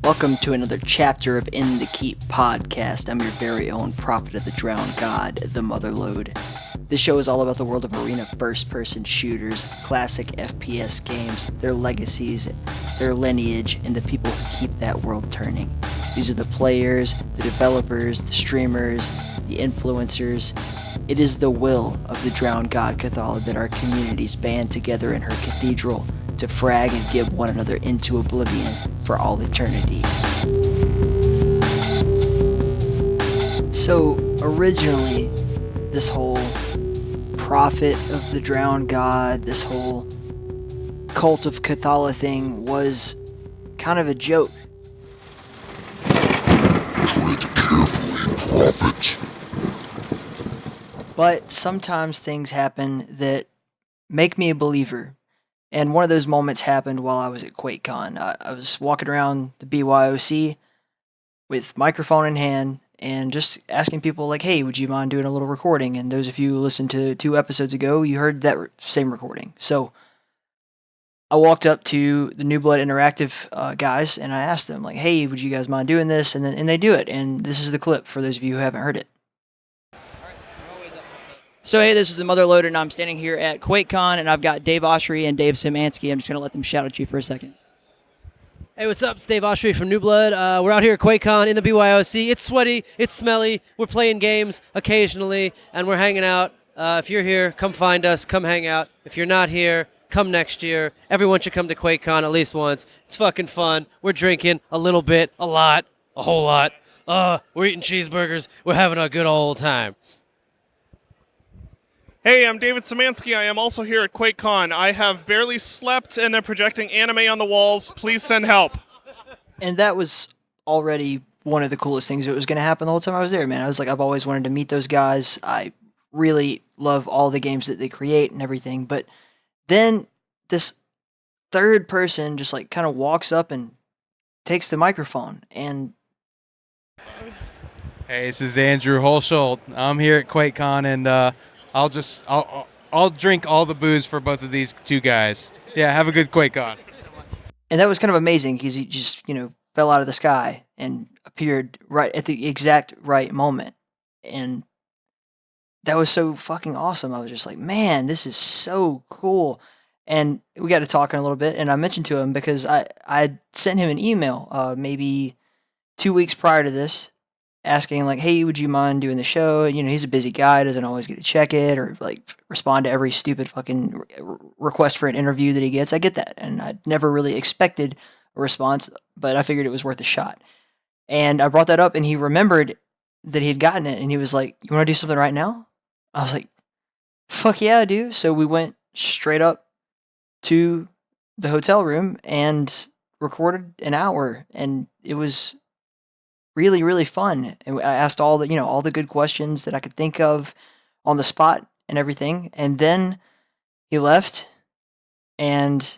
Welcome to another chapter of In the Keep podcast. I'm your very own prophet of the drowned god, the Motherlode. This show is all about the world of arena first-person shooters, classic FPS games, their legacies, their lineage, and the people who keep that world turning. These are the players, the developers, the streamers, the influencers. It is the will of the drowned god Cathala that our communities band together in her cathedral to frag and give one another into oblivion for all eternity. So, originally, this whole prophet of the drowned god, this whole cult of Cathala thing was kind of a joke. Tread carefully, prophet. But sometimes things happen that make me a believer. And one of those moments happened while I was at QuakeCon. I was walking around the BYOC with microphone in hand and just asking people like, hey, would you mind doing a little recording? And those of you who listened to 2 episodes ago, you heard that same recording. So I walked up to the New Blood Interactive guys and I asked them like, hey, would you guys mind doing this? And they do it. And this is the clip for those of you who haven't heard it. So hey, this is the Motherlode, and I'm standing here at QuakeCon, and I've got Dave Oshry and Dave Szymanski. I'm just going to let them shout at you for a second. Hey, what's up? It's Dave Oshry from New Blood. We're out here at QuakeCon in the BYOC. It's sweaty, it's smelly, we're playing games occasionally, and we're hanging out. If you're here, come find us, come hang out. If you're not here, come next year. Everyone should come to QuakeCon at least once. It's fucking fun. We're drinking a little bit, a lot, a whole lot. We're eating cheeseburgers. We're having a good old time. Hey, I'm David Szymanski. I am also here at QuakeCon. I have barely slept, and they're projecting anime on the walls. Please send help. And that was already one of the coolest things that was going to happen the whole time I was there, man. I was like, I've always wanted to meet those guys. I really love all the games that they create and everything. But then this third person just like kind of walks up and takes the microphone. And hey, this is Andrew Hulshult. I'm here at QuakeCon, and I'll drink all the booze for both of these 2 guys. Yeah, have a good QuakeCon. And that was kind of amazing because he just, fell out of the sky and appeared right at the exact right moment. And that was so fucking awesome. I was just like, man, this is so cool. And we got to talking a little bit, and I mentioned to him because I sent him an email maybe 2 weeks prior to this, asking like, hey, would you mind doing the show? And, he's a busy guy, doesn't always get to check it or like respond to every stupid fucking request for an interview that he gets. I get that. And I never really expected a response, but I figured it was worth a shot. And I brought that up and he remembered that he had gotten it and he was like, you want to do something right now? I was like, fuck yeah, I do. So we went straight up to the hotel room and recorded an hour, and it was really, really fun. And I asked all the good questions that I could think of on the spot and everything. And then he left, and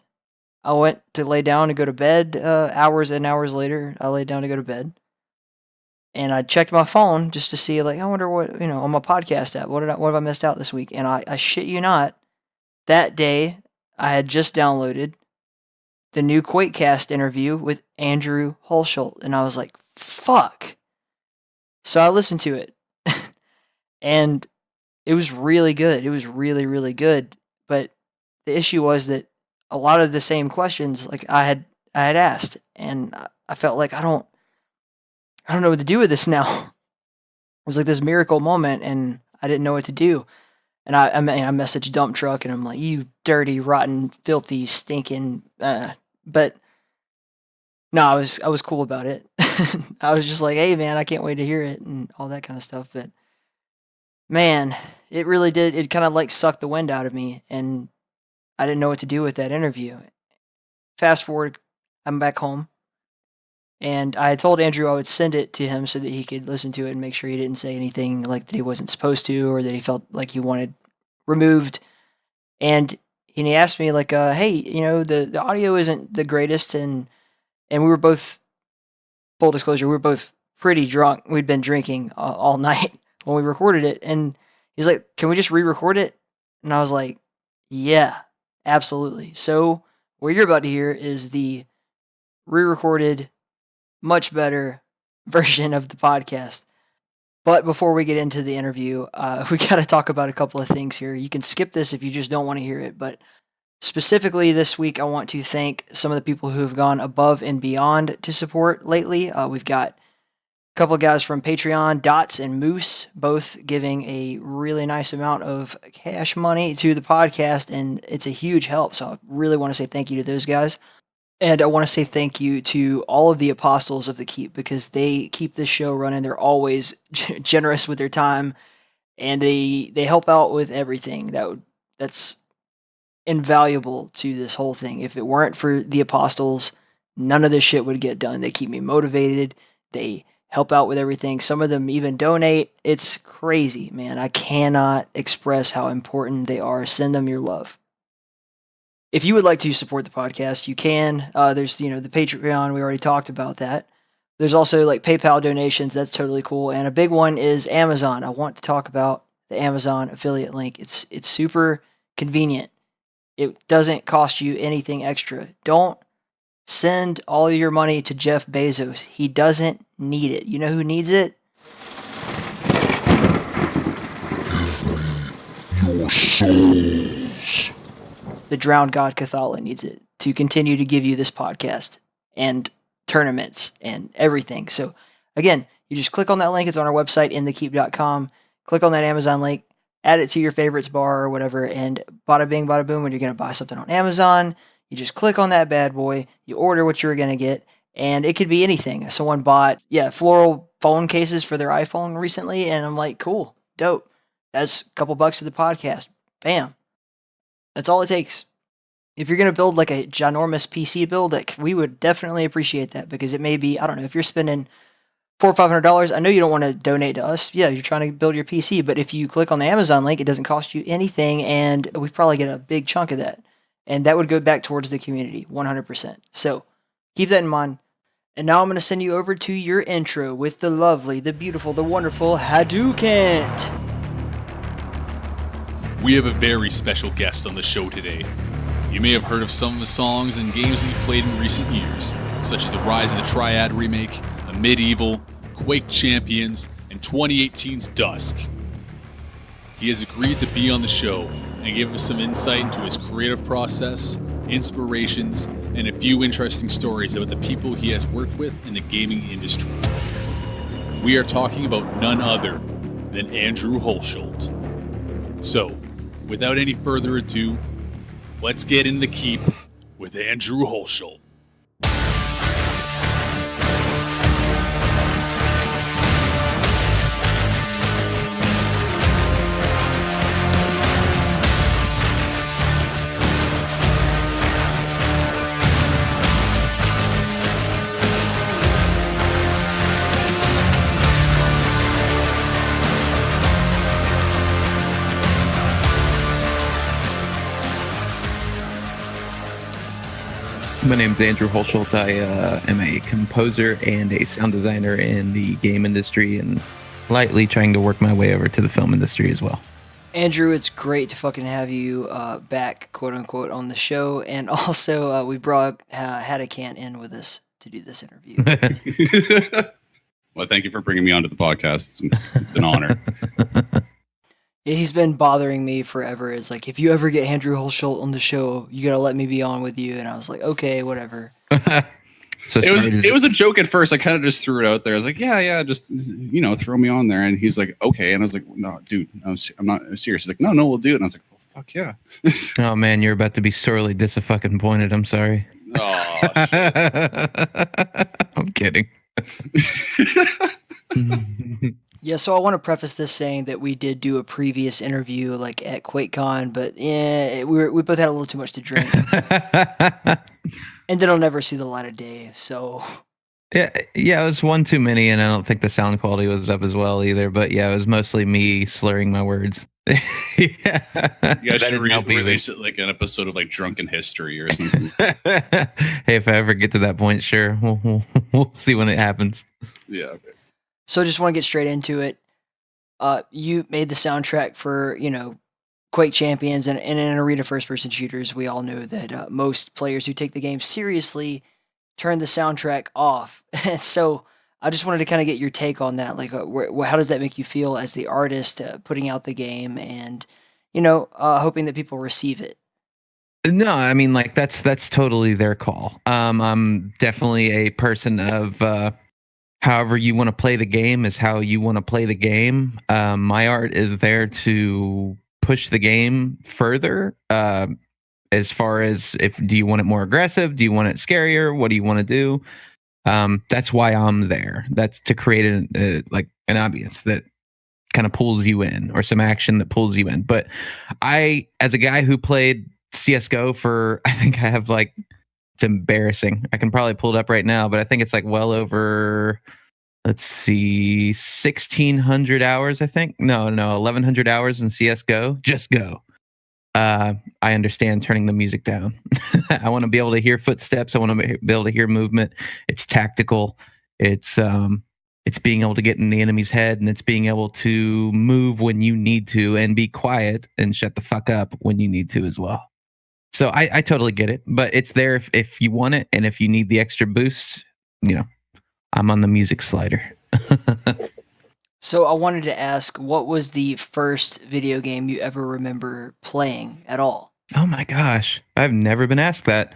I went to lay down to go to bed. Hours and hours later, I laid down to go to bed, and I checked my phone just to see, like, I wonder what on my podcast app. What have I missed out this week? And I shit you not, that day I had just downloaded the new QuakeCast interview with Andrew Hulshult, and I was like, fuck. So I listened to it, and it was really good. It was really, really good. But the issue was that a lot of the same questions like I had asked, and I felt like I don't know what to do with this now. It was like this miracle moment, and I didn't know what to do. And I messaged Dump Truck, and I'm like, you dirty, rotten, filthy, stinking. But no, I was cool about it. I was just like, hey man, I can't wait to hear it and all that kind of stuff. But man, it really did. It kind of like sucked the wind out of me, and I didn't know what to do with that interview. Fast forward, I'm back home, and I had told Andrew I would send it to him so that he could listen to it and make sure he didn't say anything like that he wasn't supposed to, or that he felt like he wanted removed. And he asked me like, hey, the audio isn't the greatest, and we were both, full disclosure, we were both pretty drunk. We'd been drinking all night when we recorded it, and he's like, can we just re-record it? And I was like, yeah, absolutely. So what you're about to hear is the re-recorded much better version of the podcast. But before we get into the interview, we got to talk about a couple of things here. You can skip this if you just don't want to hear it, but specifically this week, I want to thank some of the people who have gone above and beyond to support lately. We've got a couple of guys from Patreon, Dots and Moose, both giving a really nice amount of cash money to the podcast, and it's a huge help. So I really want to say thank you to those guys. And I want to say thank you to all of the apostles of the Keep, because they keep this show running. They're always generous with their time, and they help out with everything. That's invaluable to this whole thing. If it weren't for the apostles, none of this shit would get done. They keep me motivated. They help out with everything. Some of them even donate. It's crazy, man. I cannot express how important they are. Send them your love. If you would like to support the podcast, you can. There's, the Patreon. We already talked about that. There's also like PayPal donations. That's totally cool. And a big one is Amazon. I want to talk about the Amazon affiliate link. It's super convenient. It doesn't cost you anything extra. Don't send all your money to Jeff Bezos. He doesn't need it. You know who needs it? Give me your souls. The drowned god Cathala needs it to continue to give you this podcast and tournaments and everything. So again, you just click on that link. It's on our website, inthekeep.com. Click on that Amazon link, add it to your favorites bar or whatever, and bada bing, bada boom, when you're going to buy something on Amazon, you just click on that bad boy, you order what you're going to get, and it could be anything. Someone bought, floral phone cases for their iPhone recently, and I'm like, cool, dope. That's a couple bucks to the podcast. Bam. That's all it takes. If you're going to build like a ginormous PC build, we would definitely appreciate that, because it may be, I don't know, if you're spending $400 or $500, I know you don't want to donate to us. Yeah, you're trying to build your PC, but if you click on the Amazon link, it doesn't cost you anything, and we probably get a big chunk of that. And that would go back towards the community, 100%. So keep that in mind. And now I'm going to send you over to your intro with the lovely, the beautiful, the wonderful Haducant. We have a very special guest on the show today. You may have heard of some of the songs and games that he played in recent years, such as the Rise of the Triad remake, a Medieval, Quake Champions, and 2018's Dusk. He has agreed to be on the show and give us some insight into his creative process, inspirations, and a few interesting stories about the people he has worked with in the gaming industry. We are talking about none other than Andrew Hulshult. So, without any further ado, let's get in the Keep with Andrew Hulshult. My name is Andrew Hulshult. I am a composer and a sound designer in the game industry, and lightly trying to work my way over to the film industry as well. Andrew, it's great to fucking have you back, quote unquote, on the show. And also, we brought Haducant in with us to do this interview. Well, thank you for bringing me onto the podcast. It's an honor. Yeah, he's been bothering me forever. It's like, if you ever get Andrew Hulshult on the show, you gotta let me be on with you. And I was like, okay, whatever. So it was a joke at first. I kind of just threw it out there. I was like, yeah, just throw me on there. And he's like, okay. And I was like, no, dude, I'm not serious. He's like, no, we'll do it. And I was like, well, fuck yeah. Oh man, you're about to be sorely disappointed. I'm sorry. Oh, I'm kidding. Yeah, so I want to preface this saying that we did do a previous interview like at QuakeCon, but we both had a little too much to drink. And it'll never see the light of day, so... Yeah, it was one too many, and I don't think the sound quality was up as well either, but yeah, it was mostly me slurring my words. Yeah. You guys should release it like an episode of like Drunken History or something. Hey, if I ever get to that point, sure. We'll see when it happens. Yeah, okay. So I just want to get straight into it. You made the soundtrack for, Quake Champions and in arena first-person shooters. We all know that most players who take the game seriously turn the soundtrack off. So I just wanted to kind of get your take on that. Like, how does that make you feel as the artist putting out the game and, hoping that people receive it? No, I mean, like that's totally their call. I'm definitely a person of however you want to play the game is how you want to play the game. My art is there to push the game further. As far as if do you want it more aggressive? Do you want it scarier? What do you want to do? That's why I'm there. That's to create like an ambience that kind of pulls you in, or some action that pulls you in. But I, as a guy who played CS:GO for, I think I have like, it's embarrassing. I can probably pull it up right now, but I think it's like well over, let's see, 1,600 hours. I think no, 1,100 hours in CS:GO. Just Go. I understand turning the music down. I want to be able to hear footsteps. I want to be able to hear movement. It's tactical. It's being able to get in the enemy's head, and it's being able to move when you need to and be quiet and shut the fuck up when you need to as well. So I totally get it, but it's there if you want it, and if you need the extra boost, I'm on the music slider. So I wanted to ask, what was the first video game you ever remember playing at all? Oh my gosh, I've never been asked that.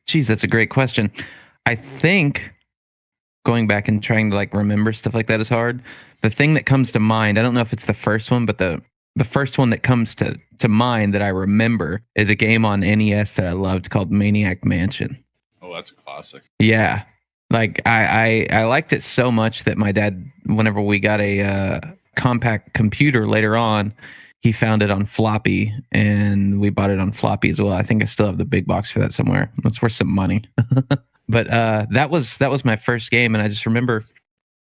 Geez, that's a great question. I think going back and trying to like remember stuff like that is hard. The thing that comes to mind, I don't know if it's the first one, but the first one that comes to mind that I remember is a game on NES that I loved called Maniac Mansion. Oh, that's a classic. Yeah. Like I liked it so much that my dad, whenever we got a compact computer later on, he found it on floppy, and we bought it on floppy as well. I think I still have the big box for that somewhere. That's worth some money. But that was my first game, and I just remember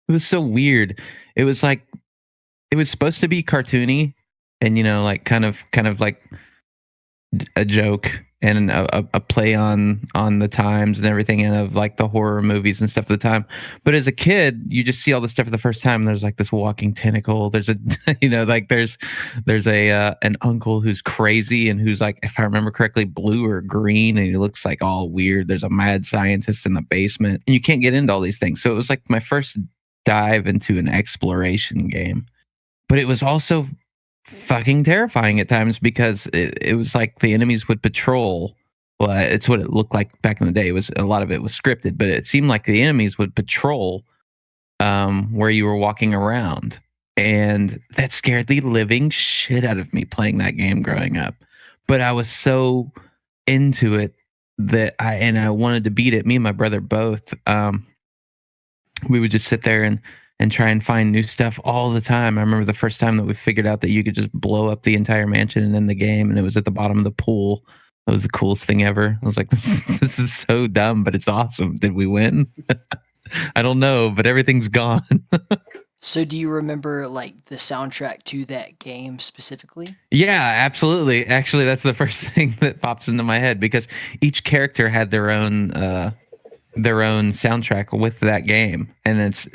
it was so weird. It was like it was supposed to be cartoony, and like kind of like a joke and a play on the times and everything, and of like the horror movies and stuff at the time. But as a kid, you just see all this stuff for the first time. And there's like this walking tentacle. There's a like there's a an uncle who's crazy and who's like, if I remember correctly, blue or green, and he looks like all weird. There's a mad scientist in the basement, and you can't get into all these things. So it was like my first dive into an exploration game, but it was also fucking terrifying at times because it was like the enemies would patrol. Well, it's what it looked like back in the day. It was, a lot of it was scripted, but it seemed like the enemies would patrol where you were walking around, and that scared the living shit out of me playing that game growing up. But I was so into it that I wanted to beat it. Me and my brother both. We would just sit there and try and find new stuff all the time. I remember the first time that we figured out that you could just blow up the entire mansion and end the game, and it was at the bottom of the pool. That was the coolest thing ever. I was like, this is so dumb, but it's awesome. Did we win? I don't know, but everything's gone. So do you remember like the soundtrack to that game specifically? Yeah, absolutely. Actually, that's the first thing that pops into my head, because each character had their own soundtrack with that game, and it's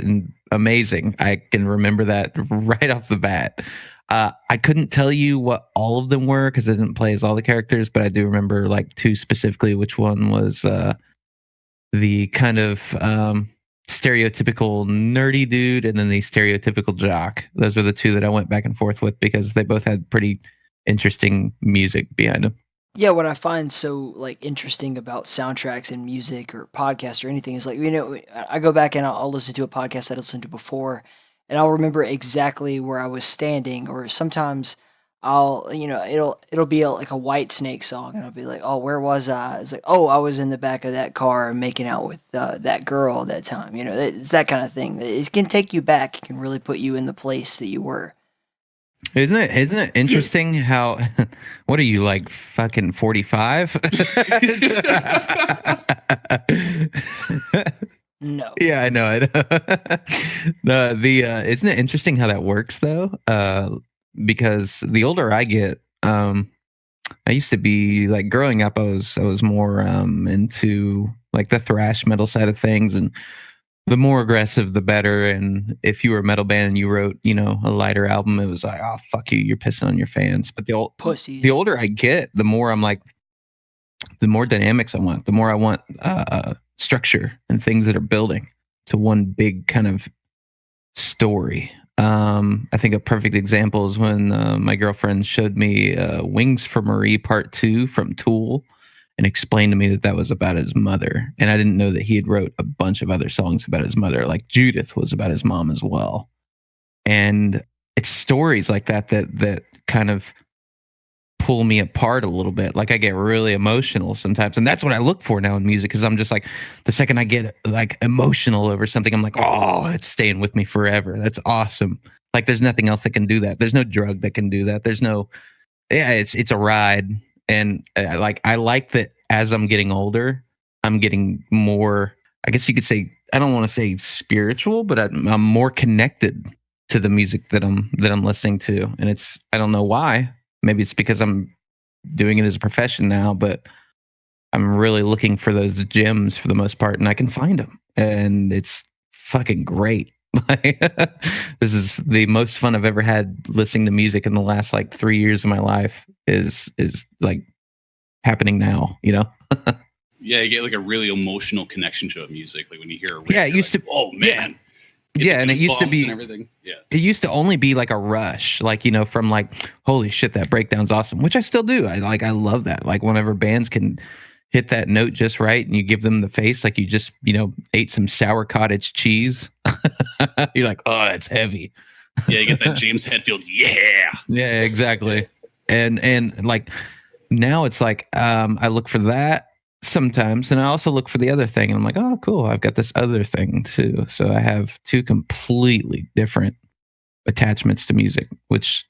amazing. I can remember that right off the bat. I couldn't tell you what all of them were because I didn't play as all the characters, but I do remember like two specifically. Which one was the kind of stereotypical nerdy dude, and then the stereotypical jock. Those were the two that I went back and forth with because they both had pretty interesting music behind them. Yeah, what I find so like interesting about soundtracks and music or podcasts or anything is like, I go back and I'll listen to a podcast I listened to before, and I'll remember exactly where I was standing, or sometimes I'll, it'll be like a White Snake song, and I'll be like, oh, where was I? It's like, oh, I was in the back of that car making out with that girl at that time. It's that kind of thing. It can take you back. It can really put you in the place that you were. Isn't it interesting how, what are you, like fucking 45? No. Yeah, I know. Isn't it interesting how that works though? Because the older I get, I used to be like, growing up, I was more into like the thrash metal side of things, and the more aggressive, the better. And if you were a metal band and you wrote, a lighter album, it was like, oh, fuck you, you're pissing on your fans. But pussies. The older I get, the more I'm like, the more dynamics I want, the more I want structure and things that are building to one big kind of story. I think a perfect example is when my girlfriend showed me Wings for Marie Part 2 from Tool and explained to me that was about his mother. And I didn't know that he had wrote a bunch of other songs about his mother. Like Judith was about his mom as well. And it's stories like that kind of pull me apart a little bit. Like I get really emotional sometimes, and that's what I look for now in music, because I'm just like, the second I get like emotional over something, I'm like, oh, it's staying with me forever. That's awesome. Like there's nothing else that can do that. There's no drug that can do that. There's no, yeah, it's a ride. And I like that as I'm getting older, I'm getting more, I guess you could say, I don't want to say spiritual, but I'm more connected to the music that I'm listening to. And I don't know why. Maybe it's because I'm doing it as a profession now, but I'm really looking for those gems for the most part, and I can find them, and it's fucking great. This is the most fun I've ever had listening to music in the last like 3 years of my life is like happening now, you know? Yeah, you get like a really emotional connection to a music, like when you hear a riff, Yeah, it used like, to. oh man. Yeah, and it used to be and everything. Yeah. It used to only be like a rush, like, you know, from like, holy shit, that breakdown's awesome, which I still do. I love that. Like whenever bands can hit that note just right and you give them the face, like you just, you know, ate some sour cottage cheese. You're like, oh, it's heavy. Yeah, you get that James Hetfield, yeah. Yeah, exactly. And like now it's like I look for that sometimes, and I also look for the other thing, and I'm like, oh, cool, I've got this other thing too. So I have two completely different attachments to music, which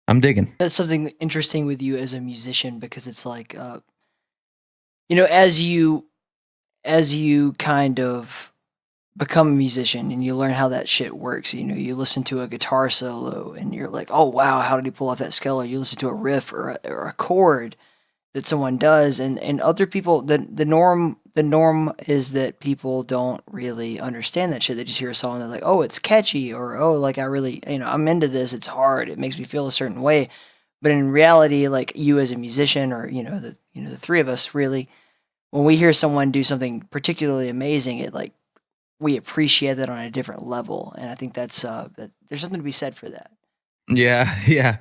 I'm digging. That's something interesting with you as a musician, because it's like, you know, as you kind of become a musician and you learn how that shit works, you know, you listen to a guitar solo and you're like, oh wow, how did he pull off that scale? Or you listen to a riff or a chord that someone does, and other people, the norm is that people don't really understand that shit. They just hear a song and they're like, oh, it's catchy, or oh, like I really, you know, I'm into this, it's hard, it makes me feel a certain way. But in reality, like you as a musician, or the three of us really, when we hear someone do something particularly amazing, it like we appreciate that on a different level. And I think that's there's something to be said for that. Yeah, yeah.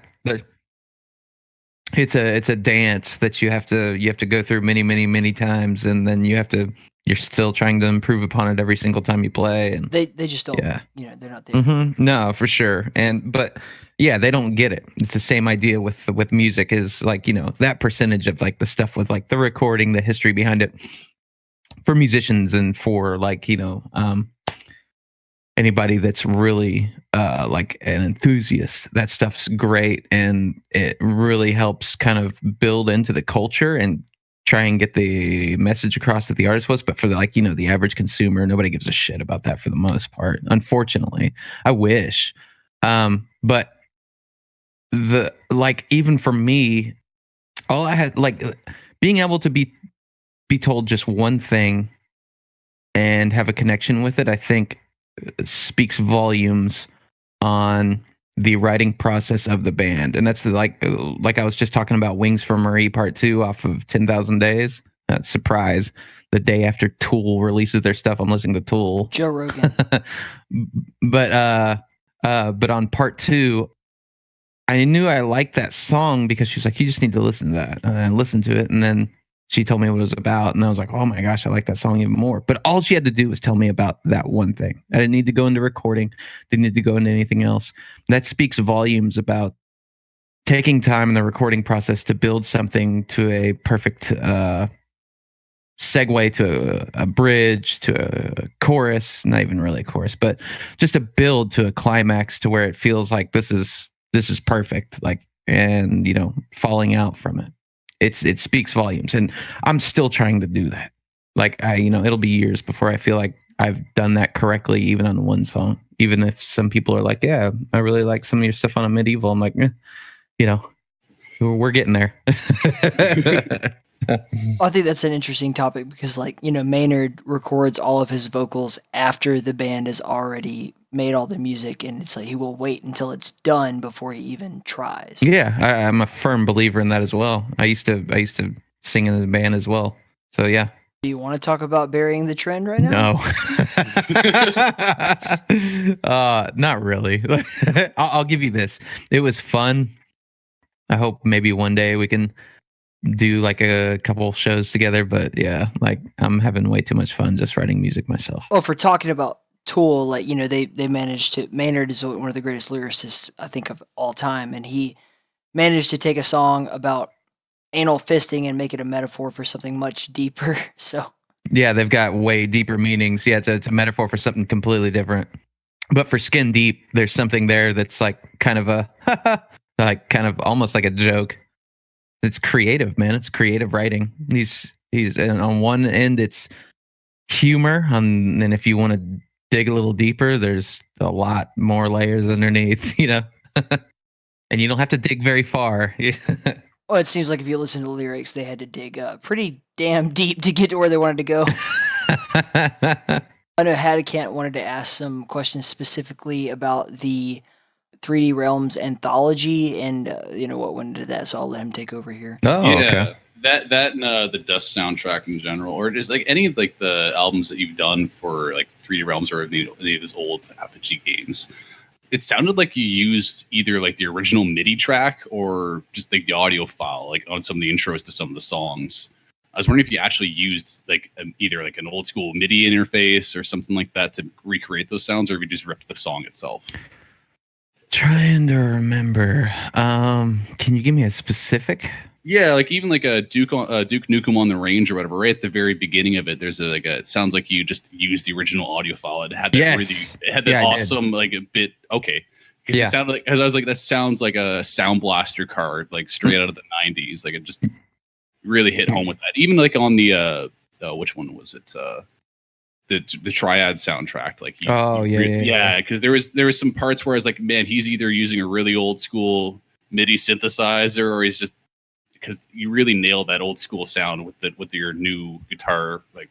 It's a dance that you have to go through many times, and then you're still trying to improve upon it every single time you play. And They just don't, yeah. they're not there. No, for sure. But yeah, they don't get it. It's the same idea with music, is like, you know, that percentage of like the stuff with like the recording, the history behind it for musicians, and for like, you know, anybody that's really like an enthusiast, that stuff's great, and it really helps kind of build into the culture and try and get the message across that the artist was. But for the, like, you know, the average consumer, nobody gives a shit about that for the most part, unfortunately. I wish. But the, like, even for me, all I had, like, being able to be told just one thing and have a connection with it, I think speaks volumes on the writing process of the band. And that's like I was just talking about Wings for Marie Part 2 off of 10,000 Days. Surprise, the day after Tool releases their stuff, I'm listening to Tool. Joe Rogan. But on Part 2, I knew I liked that song because she was like, you just need to listen to that. And I listened to it, and then she told me what it was about, and I was like, oh my gosh, I like that song even more. But all she had to do was tell me about that one thing. I didn't need to go into recording, didn't need to go into anything else. That speaks volumes about taking time in the recording process to build something to a perfect segue, to a bridge, to a chorus, not even really a chorus, but just a build to a climax to where it feels like this is perfect, like, and, you know, falling out from it. It speaks volumes, and I'm still trying to do that. Like, it'll be years before I feel like I've done that correctly, even on one song. Even if some people are like, yeah, I really like some of your stuff on a Medieval. I'm like, you know, we're getting there. I think that's an interesting topic, because, like, you know, Maynard records all of his vocals after the band has already made all the music, and it's like he will wait until it's done before he even tries. Yeah, I'm a firm believer in that as well. I used to sing in the band as well. So yeah, Do you want to talk about burying the trend right now? No. Not really. I'll give you this. It was fun. I hope maybe one day we can do like a couple shows together, but yeah, like I'm having way too much fun just writing music myself. Well, if we're talking about Tool, like, you know, they managed to, Maynard is one of the greatest lyricists, I think, of all time, and he managed to take a song about anal fisting and make it a metaphor for something much deeper. So Yeah, they've got way deeper meanings. Yeah, it's a metaphor for something completely different. But for Skin Deep, there's something there that's like kind of a like kind of almost like a joke. It's creative, man. It's creative writing. He's and on one end it's humor, and if you want to dig a little deeper, there's a lot more layers underneath, you know. And you don't have to dig very far. well, it seems like if you listen to the lyrics, they had to dig pretty damn deep to get to where they wanted to go. I know Haducant wanted to ask some questions specifically about the 3D Realms Anthology, and you know what went into that, so I'll let him take over here. Oh, Yeah, okay. that and the Dusk soundtrack in general, or just like any of like the albums that you've done for like 3D Realms or any of those old Apogee games. It sounded like you used either like the original MIDI track or just like the audio file, like on some of the intros to some of the songs. I was wondering if you actually used like either like an old school MIDI interface or something like that to recreate those sounds, or if you just ripped the song itself. Trying to remember. Can you give me a specific? Yeah, like even like a Duke Nukem on the Range or whatever. Right at the very beginning of it, there's it sounds like you just used the original audio file. It had that awesome like a bit. Okay, because it sounded like, because I was like, that sounds like a Sound Blaster card, like straight out of the '90s. Like it just really hit home with that. Even like on the which one was it? The Triad soundtrack. Like because there was some parts where I was like, man, he's either using a really old school MIDI synthesizer or he's just, because you really nailed that old school sound with your new guitar like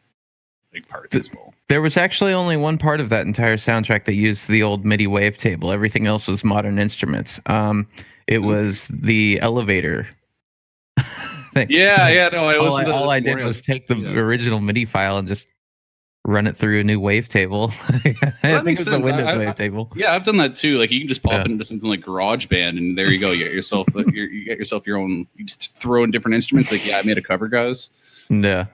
parts as well. There was actually only one part of that entire soundtrack that used the old MIDI wavetable. Everything else was modern instruments. It was the elevator thing. All I did was take the original MIDI file and just run it through a new wavetable. I think it was the Windows wavetable. Yeah, I've done that too. Like you can just pop it into something like GarageBand, and there you go. You get yourself you get yourself your own. You just throw in different instruments. Like I made a cover, guys. Yeah,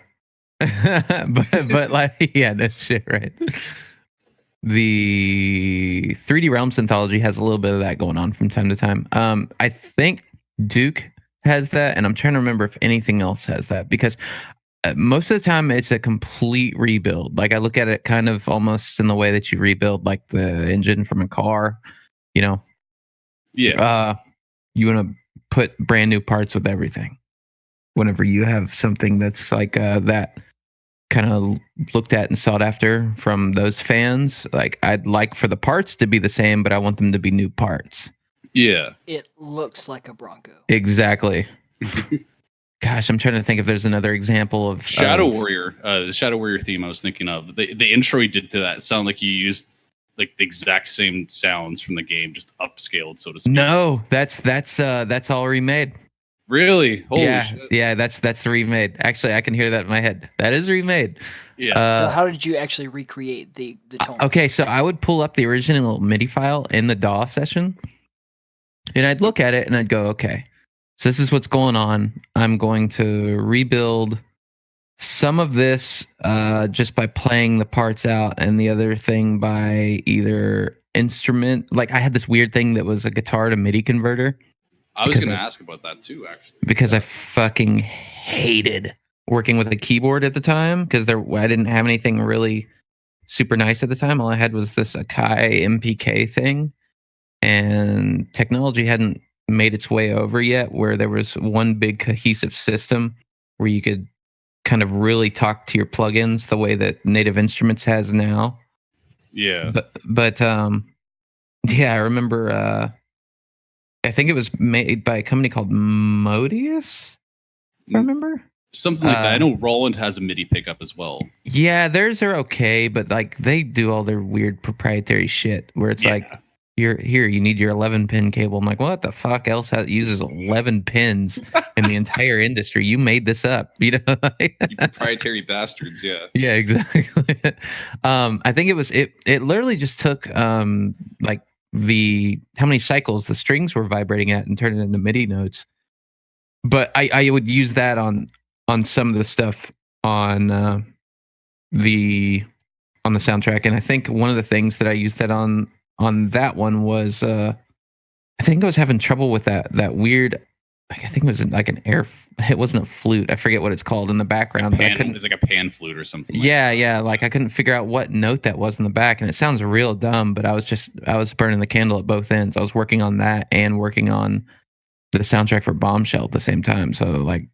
but like no shit, right? The 3D Realms Anthology has a little bit of that going on from time to time. I think Duke has that, and I'm trying to remember if anything else has that, because most of the time it's a complete rebuild. Like I look at it kind of almost in the way that you rebuild like the engine from a car, you know. Yeah. You want to put brand new parts with everything. Whenever you have something that's like that kind of looked at and sought after from those fans, like I'd like for the parts to be the same, but I want them to be new parts. Yeah. It looks like a Bronco. Exactly. Gosh, I'm trying to think if there's another example of Shadow Warrior. The Shadow Warrior theme I was thinking of. The intro you did to that sound like you used like the exact same sounds from the game, just upscaled, so to speak. No, that's all remade. Really? Holy shit. Yeah, that's remade. Actually, I can hear that in my head. That is remade. Yeah. So how did you actually recreate the tones? Okay, so I would pull up the original MIDI file in the DAW session, and I'd look at it and I'd go, okay, so this is what's going on. I'm going to rebuild some of this just by playing the parts out, and the other thing by either instrument. Like I had this weird thing that was a guitar to MIDI converter. I was going to ask about that too, actually. Because I fucking hated working with a keyboard at the time, because I didn't have anything really super nice at the time. All I had was this Akai MPK thing, and technology hadn't made its way over yet where there was one big cohesive system where you could kind of really talk to your plugins the way that Native Instruments has now. Yeah. But yeah, I remember I think it was made by a company called Modius, if I remember. Something like that. I know Roland has a MIDI pickup as well. Yeah, theirs are okay, but like they do all their weird proprietary shit where it's like you need your 11-pin cable. I'm like, what the fuck else uses 11 pins in the entire industry? You made this up, you know? You proprietary bastards, yeah. Yeah, exactly. I think it literally just took like how many cycles the strings were vibrating at and turned it into MIDI notes. But I would use that on some of the stuff on the soundtrack, and I think one of the things that I used that on that one was I think I was having trouble with that weird, like, I think it was like it wasn't a flute, I forget what it's called in the background. It's like a pan flute or something. Yeah, like I couldn't figure out what note that was in the back, and it sounds real dumb, but I was burning the candle at both ends. I was working on that and working on the soundtrack for Bombshell at the same time. So like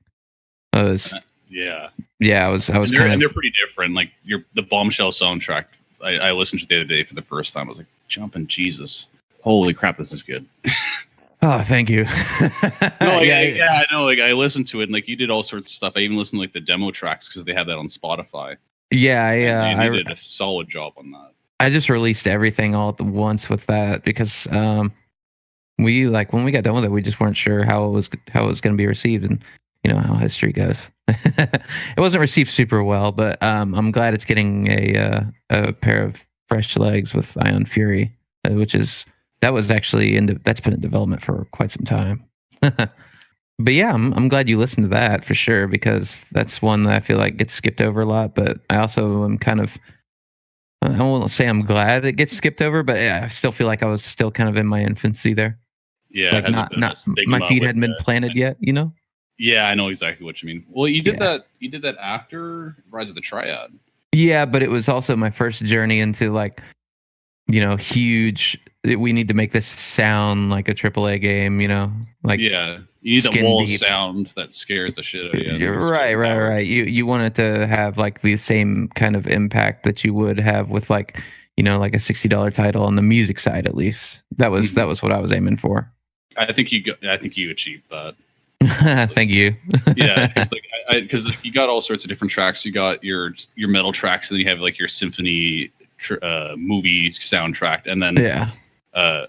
I was I was and they're pretty different. Like the Bombshell soundtrack, I listened to the other day for the first time. I was like, jumping Jesus, holy crap, this is good. Oh, thank you. I know. Like I listened to it, and like you did all sorts of stuff. I even listened to like the demo tracks because they have that on Spotify. Yeah, I did a solid job on that. I just released everything all at once with that because we, like, when we got done with it, we just weren't sure how it was going to be received, and you know how history goes. It wasn't received super well, but I'm glad it's getting a pair of fresh legs with Ion Fury, that's been in development for quite some time. But yeah, I'm glad you listened to that for sure, because that's one that I feel like gets skipped over a lot. But I also am kind of, I won't say I'm glad it gets skipped over, but yeah, I still feel like I was still kind of in my infancy there. Yeah, like not my feet hadn't been planted yet, you know? Yeah, I know exactly what you mean. Well, you did that. You did that after Rise of the Triad. Yeah, but it was also my first journey into, like, you know, huge. We need to make this sound like a AAA game, you know, like, yeah, you need a wall sound that scares the shit out of you. Right. You want it to have like the same kind of impact that you would have with, like, you know, like a $60 title on the music side, at least. That was what I was aiming for. I think you achieved that. Thank you. Yeah, because you got all sorts of different tracks. You got your metal tracks, and then you have like your symphony movie soundtrack, and then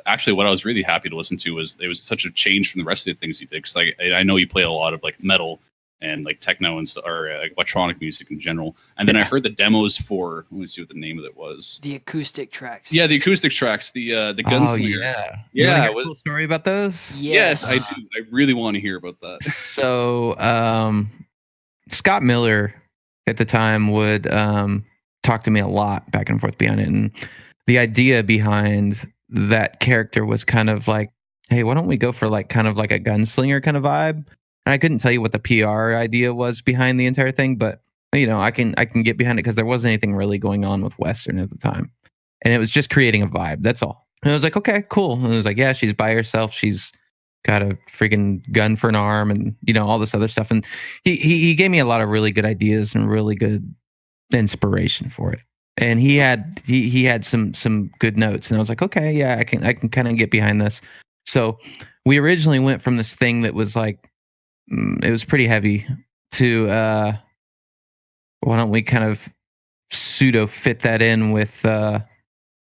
actually, what I was really happy to listen to was it was such a change from the rest of the things you did. Because I know you play a lot of like metal and like techno and or like electronic music in general. And then I heard the demos for, let me see what the name of it was. The acoustic tracks. Yeah, the acoustic tracks. The Gunslinger. Oh, yeah. You cool story about those? Yes, I do. I really want to hear about that. So Scott Miller at the time would talk to me a lot back and forth behind it, and the idea behind that character was kind of like, hey, why don't we go for like kind of like a gunslinger kind of vibe? And I couldn't tell you what the PR idea was behind the entire thing, but you know, I can get behind it because there wasn't anything really going on with Western at the time, and it was just creating a vibe. That's all. And I was like, okay, cool. And I was like, yeah, she's by herself. She's got a freaking gun for an arm, and you know, all this other stuff. And he gave me a lot of really good ideas and really good inspiration for it. And he had some good notes, and I was like, okay, yeah, I can kind of get behind this. So we originally went from this thing that was like, it was pretty heavy, to why don't we kind of pseudo fit that in with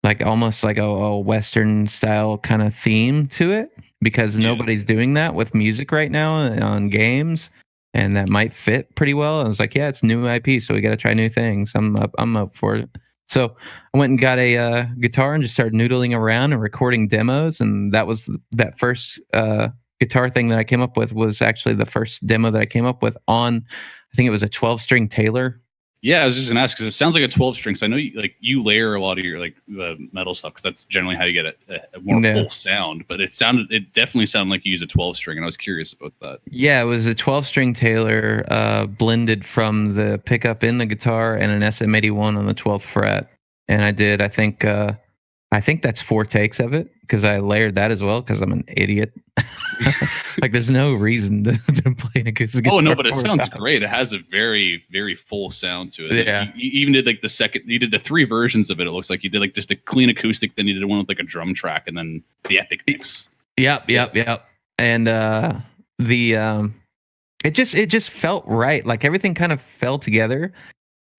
like almost like a Western style kind of theme to it, because nobody's doing that with music right now on games, and that might fit pretty well. I was like, yeah, it's new IP, so we got to try new things. I'm up for it. So I went and got a guitar and just started noodling around and recording demos, and that first guitar thing that I came up with was actually the first demo that I came up with on, I think it was a 12-string Taylor. Yeah, I was just gonna ask, because it sounds like a 12-string. So I know you layer a lot of your like metal stuff, because that's generally how you get a more full sound. But it definitely sounded like you use a 12-string, and I was curious about that. Yeah, it was a 12-string Taylor blended from the pickup in the guitar and an SM81 on the 12th fret. And I did, I think that's 4 takes of it, because I layered that as well, because I'm an idiot. Like, there's no reason to play an acoustic guitar. Oh no, but it sounds great. It has a very, very full sound to it. Yeah. You even did like you did the 3 versions of it. It looks like you did like just a clean acoustic, then you did one with like a drum track, and then the epic mix. Yep. And it just felt right. Like everything kind of fell together,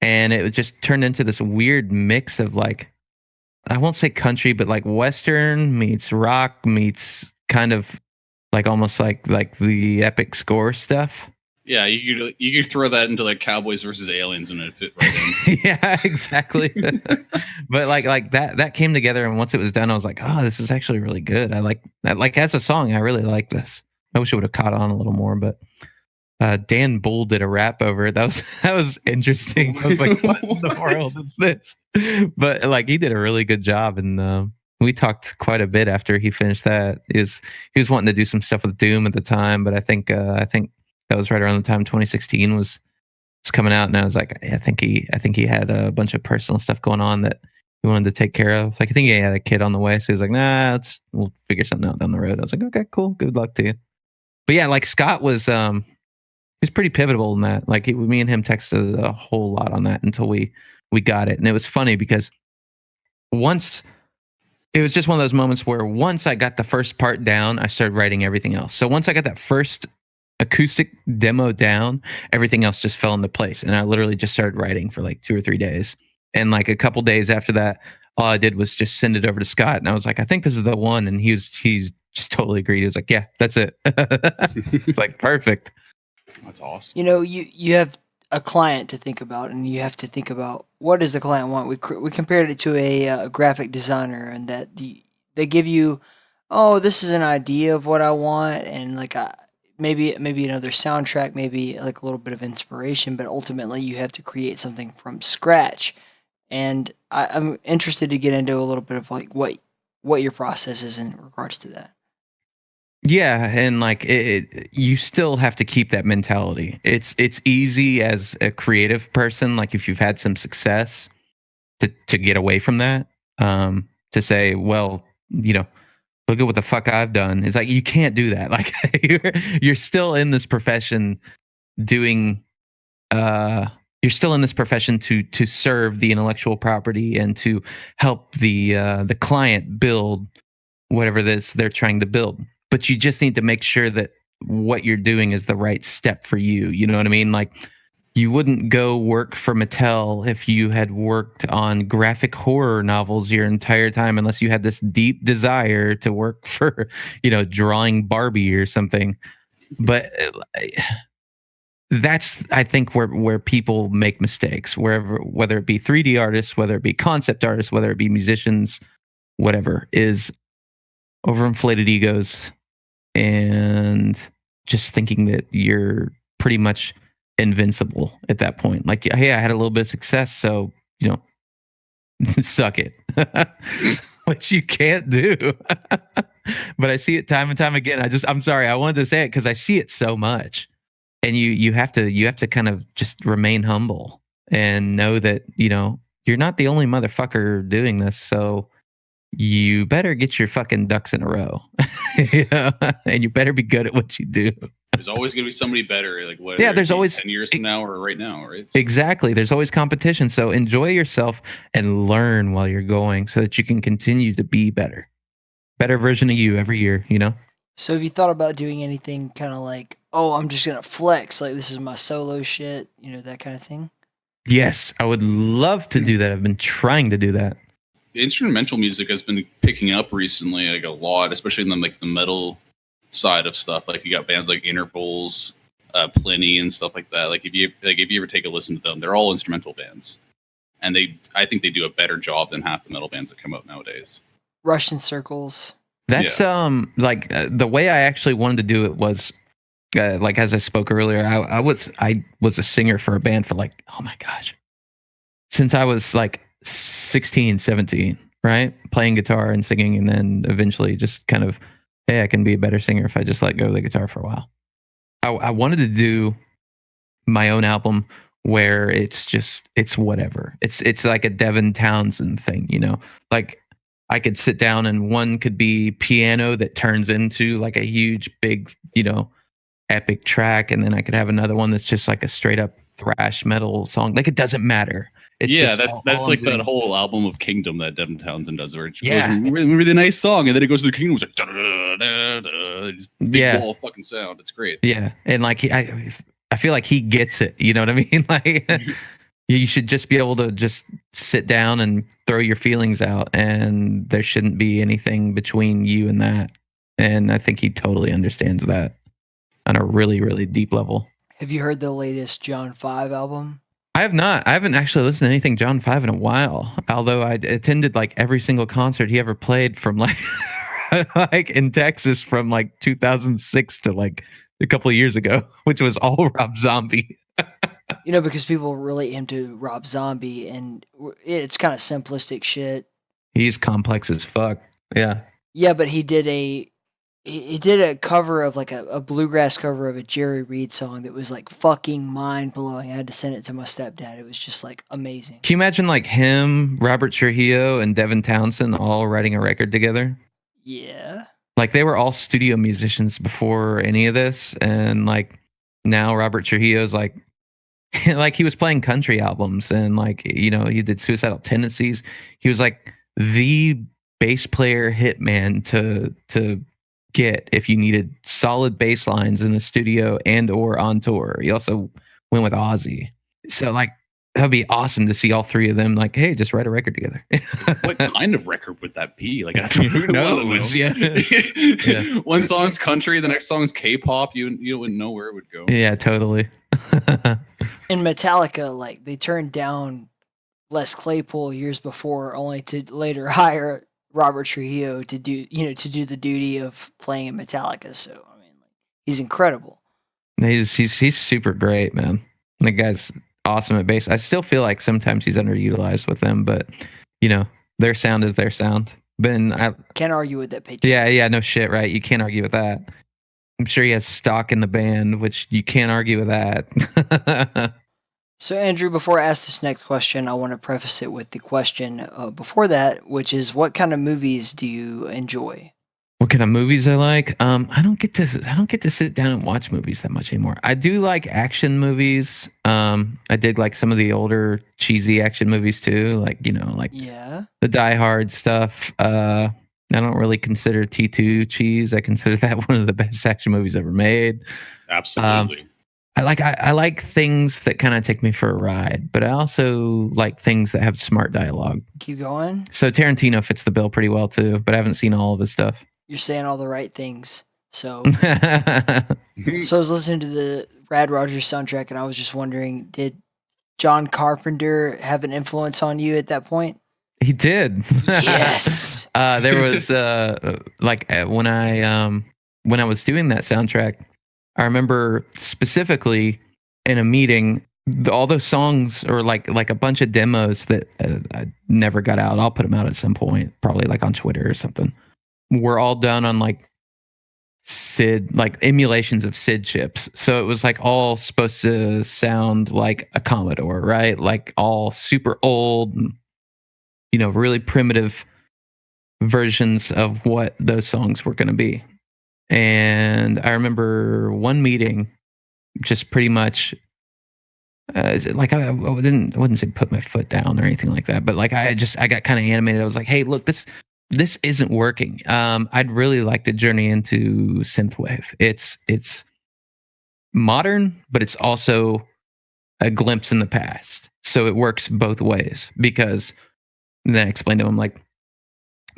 and it just turned into this weird mix of like I won't say country, but like Western meets rock meets kind of like almost like the epic score stuff. Yeah, you could throw that into like Cowboys versus Aliens and it fit right in. Yeah, exactly. But like that came together, and once it was done, I was like, oh, this is actually really good. I like that. Like as a song, I really like this. I wish it would have caught on a little more, but Dan Bull did a rap over it. That was interesting. I was like, what in the world is this? But like he did a really good job, and we talked quite a bit after he finished that. He was wanting to do some stuff with Doom at the time, but I think that was right around the time 2016 was coming out, and I was like, I think he had a bunch of personal stuff going on that he wanted to take care of. Like I think he had a kid on the way, so he was like, nah, we'll figure something out down the road. I was like, okay, cool, good luck to you. But yeah, like Scott was he was pretty pivotal in that. Like me and him texted a whole lot on that until we got it, and it was funny because once it was just one of those moments where once I got the first part down, I started writing everything else. So once I got that first acoustic demo down, everything else just fell into place, and I literally just started writing for like 2 or 3 days. And like a couple days after that, all I did was just send it over to Scott, and I was like, I think this is the one, and he's just totally agreed. He was like, yeah, that's it. It's like perfect. That's awesome. You know, you have a client to think about, and you have to think about what does the client want. We compared it to a graphic designer, and that they give you, oh, this is an idea of what I want, and like maybe another soundtrack, maybe like a little bit of inspiration, but ultimately you have to create something from scratch. And I'm interested to get into a little bit of like what your process is in regards to that. Yeah, and like you still have to keep that mentality. It's easy as a creative person, like if you've had some success, to get away from that. To say, well, look at what the fuck I've done. It's like you can't do that. Like you're still in this profession doing. You're still in this profession to serve the intellectual property and to help the client build whatever this they're trying to build. But you just need to make sure that what you're doing is the right step for you. You know what I mean? Like you wouldn't go work for Mattel if you had worked on graphic horror novels your entire time unless you had this deep desire to work for, drawing Barbie or something. But that's, I think, where people make mistakes, whether it be 3D artists, whether it be concept artists, whether it be musicians, whatever, is overinflated egos and just thinking that you're pretty much invincible at that point. Like, hey, I had a little bit of success, so suck it. Which you can't do. But I see it time and time again. I'm sorry, I wanted to say it because I see it so much. And you have to kind of just remain humble and know that, you're not the only motherfucker doing this, so you better get your fucking ducks in a row. And you better be good at what you do. There's always going to be somebody better. Like what? Yeah, there's always 10 years from now or right now, right? Exactly. There's always competition. So enjoy yourself and learn while you're going, so that you can continue to be better version of you every year. So have you thought about doing anything kind of like, oh, I'm just gonna flex, like this is my solo shit, that kind of thing? Yes, I would love to do that. I've been trying to do that. Instrumental music has been picking up recently, like a lot, especially in the metal side of stuff. Like you got bands like Interpol's, Plenty, and stuff like that. Like if you ever take a listen to them, they're all instrumental bands, and I think they do a better job than half the metal bands that come out nowadays. Russian Circles. That's the way I actually wanted to do it was like as I spoke earlier. I was a singer for a band for like, oh my gosh, since I was like 16, 17, right? Playing guitar and singing, and then eventually just kind of, hey, I can be a better singer if I just let go of the guitar for a while. I wanted to do my own album where it's whatever. It's like a Devin Townsend thing, like I could sit down and one could be piano that turns into like a huge, big, epic track. And then I could have another one that's just like a straight up thrash metal song. Like it doesn't matter. It's that's like that whole album of Kingdom that Devin Townsend does, where it goes really nice song, and then it goes to the Kingdom, it's like big wall of fucking sound. It's great. Yeah, and like I feel like he gets it. You know what I mean? Like you should just be able to just sit down and throw your feelings out, and there shouldn't be anything between you and that. And I think he totally understands that on a really, really deep level. Have you heard the latest John 5 album? I have not. I haven't actually listened to anything John 5 in a while. Although I attended like every single concert he ever played from like like in Texas from like 2006 to like a couple of years ago, which was all Rob Zombie. Because people relate him to Rob Zombie, and it's kind of simplistic shit. He's complex as fuck. Yeah. Yeah, but he did a cover of like a bluegrass cover of a Jerry Reed song that was like fucking mind blowing. I had to send it to my stepdad. It was just like amazing. Can you imagine like him, Robert Trujillo, and Devin Townsend all writing a record together? Yeah. Like they were all studio musicians before any of this, and like now Robert Trujillo's like like he was playing country albums, and like he did Suicidal Tendencies. He was like the bass player hitman to get if you needed solid bass lines in the studio and or on tour. He also went with Ozzy. So like that would be awesome to see all three of them like, hey, just write a record together. What kind of record would that be? Like, who knows? Yeah. Yeah. One song's country, the next song's K-pop. You wouldn't know where it would go. Yeah, totally. In Metallica, like they turned down Les Claypool years before, only to later hire Robert Trujillo to do the duty of playing in Metallica. So I mean, like, he's incredible. He's super great, man. The guy's awesome at bass. I still feel like sometimes he's underutilized with them, but their sound is their sound. I can't argue with that. Yeah, no shit, right? You can't argue with that. I'm sure he has stock in the band, which you can't argue with that. So, Andrew, before I ask this next question, I want to preface it with the question before that, which is, what kind of movies do you enjoy? What kind of movies I like? I don't get to sit down and watch movies that much anymore. I do like action movies. I dig like some of the older cheesy action movies too, like the Die Hard stuff. I don't really consider T2 cheese. I consider that one of the best action movies ever made. Absolutely. I like things that kind of take me for a ride, but I also like things that have smart dialogue. Keep going. So Tarantino fits the bill pretty well too, but I haven't seen all of his stuff. You're saying all the right things. So I was listening to the Rad Rodgers soundtrack, and I was just wondering, did John Carpenter have an influence on you at that point? He did. Yes. There was when I was doing that soundtrack, I remember specifically in a meeting, all those songs or like a bunch of demos that I never got out. I'll put them out at some point, probably like on Twitter or something. We're all done on like SID, like emulations of SID chips. So it was like all supposed to sound like a Commodore, right? Like all super old, really primitive versions of what those songs were going to be. And I remember one meeting, just pretty much, like I wouldn't say put my foot down or anything like that, but like I got kind of animated. I was like, hey, look, this isn't working. I'd really like to journey into synthwave. It's modern, but it's also a glimpse in the past. So it works both ways, because then I explained to him like,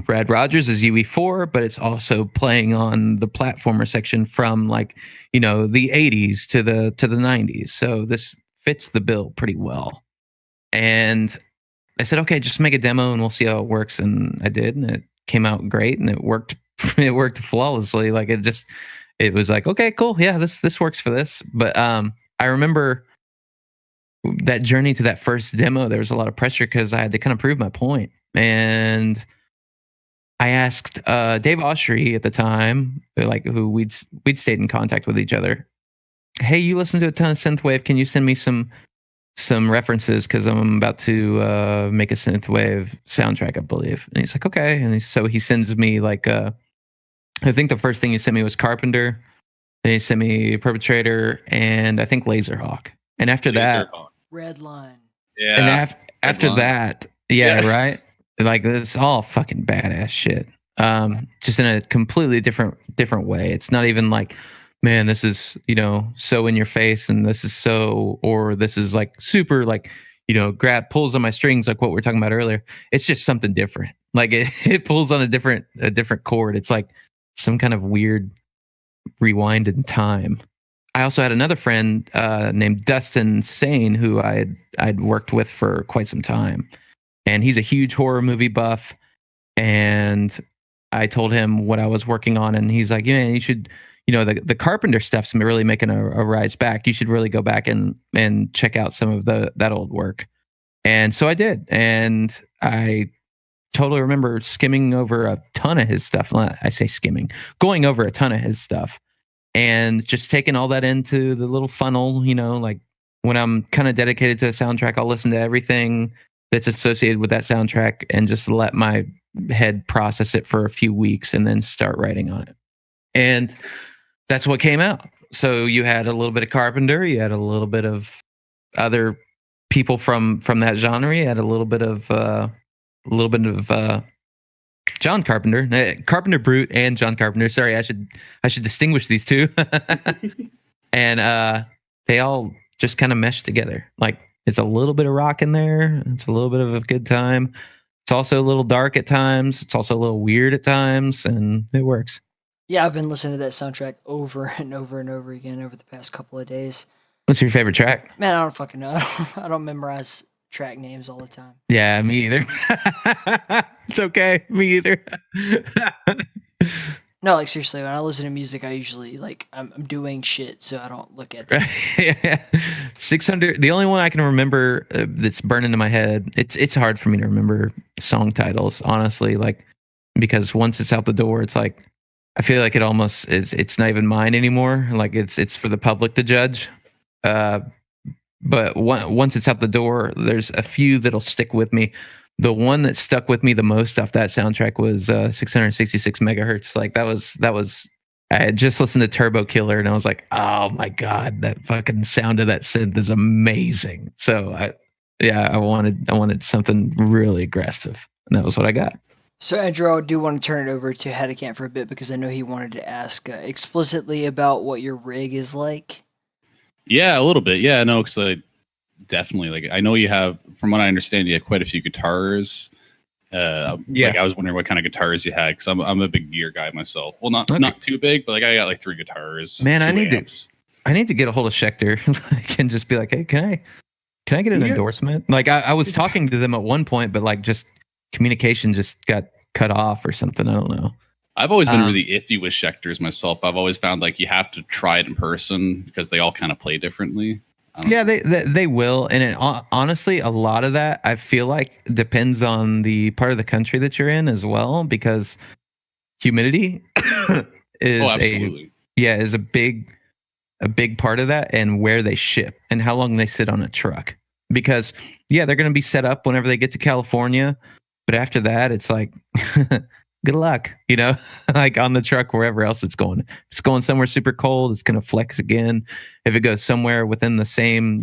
Rad Rodgers is UE4, but it's also playing on the platformer section from like, the 80s to the 90s. So this fits the bill pretty well. And I said, okay, just make a demo and we'll see how it works. And I did, and it came out great, and it worked flawlessly. Like it was like, okay, cool. Yeah, this works for this. But I remember that journey to that first demo, there was a lot of pressure because I had to kind of prove my point. And I asked Dave Oshry at the time, like who we'd stayed in contact with each other. Hey, you listen to a ton of synthwave. Can you send me some references? Because I'm about to make a synthwave soundtrack, I believe. And he's like, okay. And so he sends me like, I think the first thing he sent me was Carpenter. Then he sent me Perpetrator, and I think Laserhawk. And after that, Redline. Yeah. And after that, right. Like it's all fucking badass shit. Just in a completely different way. It's not even like, man, this is, so in your face, and this is so, or this is like super like, pulls on my strings like what we were talking about earlier. It's just something different. Like it pulls on a different chord. It's like some kind of weird rewind in time. I also had another friend named Dustin Sane who I'd worked with for quite some time, and he's a huge horror movie buff. And I told him what I was working on, and he's like, "Yeah, you should." The Carpenter stuff's really making a rise back. You should really go back and check out some of that old work. And so I did, and I totally remember skimming over a ton of his stuff. I say skimming, going over a ton of his stuff, and just taking all that into the little funnel. Like when I'm kind of dedicated to a soundtrack, I'll listen to everything that's associated with that soundtrack and just let my head process it for a few weeks and then start writing on it. And that's what came out. So you had a little bit of Carpenter, you had a little bit of other people from that genre, you had a little bit of John Carpenter, Carpenter Brute, and John Carpenter. Sorry, I should distinguish these two. And they all just kind of meshed together. Like it's a little bit of rock in there. It's a little bit of a good time. It's also a little dark at times. It's also a little weird at times, and it works. Yeah, I've been listening to that soundtrack over and over and over again over the past couple of days. What's your favorite track? Man, I don't fucking know. I don't memorize track names all the time. Yeah, me either. It's okay. Me either. No, like seriously, when I listen to music, I usually I'm doing shit, so I don't look at them. Yeah. 600. The only one I can remember that's burned into my head. It's hard for me to remember song titles, honestly. Like because once it's out the door, it's like I feel like it almost is. It's not even mine anymore. Like it's for the public to judge. But once it's out the door, there's a few that'll stick with me. The one that stuck with me the most off that soundtrack was 666 megahertz. Like that was. I had just listened to Turbo Killer, and I was like, "Oh my god, that fucking sound of that synth is amazing." So I wanted something really aggressive, and that was what I got. So, Andrew, I do want to turn it over to Haducant for a bit because I know he wanted to ask explicitly about what your rig is like. Yeah, a little bit. Yeah, no, because I definitely I know you have, from what I understand, you have quite a few guitars. I was wondering what kind of guitars you had because I'm a big gear guy myself. Well, not too big, but I got 3 guitars. Man, I need to get a hold of Schecter and just be like, hey, can I get an endorsement? Like I was talking to them at one point, but just communication just got cut off or something. I don't know. I've always been really iffy with Schecters myself. I've always found you have to try it in person because they all kind of play differently. Yeah, they will. And honestly, a lot of that I feel like depends on the part of the country that you're in as well, because humidity is a big part of that, and where they ship and how long they sit on a truck. Because they're going to be set up whenever they get to California, but after that, it's like good luck, like on the truck, wherever else it's going. If it's going somewhere super cold, it's going to flex again. If it goes somewhere within the same,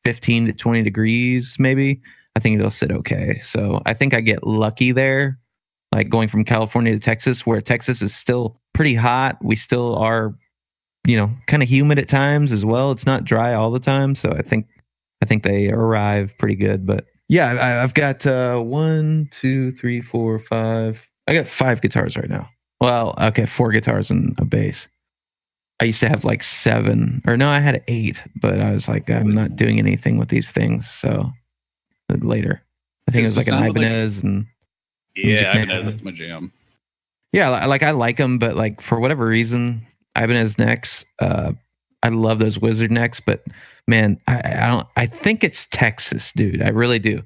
15 to 20 degrees, maybe, I think it'll sit okay. So I think I get lucky there, like going from California to Texas, where Texas is still pretty hot. We still are, kind of humid at times as well. It's not dry all the time. So I think they arrive pretty good. But yeah, I've got 1, 2, 3, 4, 5. I got 5 guitars right now. Well, okay, 4 guitars and a bass. I used to have 7, or no, I had 8, but I was like, I'm not doing anything with these things. So later, I think it was an Ibanez and Ibanez. That's my jam. Yeah, I like them, but for whatever reason, Ibanez necks. I love those Wizard necks, but man, I think it's Texas, dude. I really do.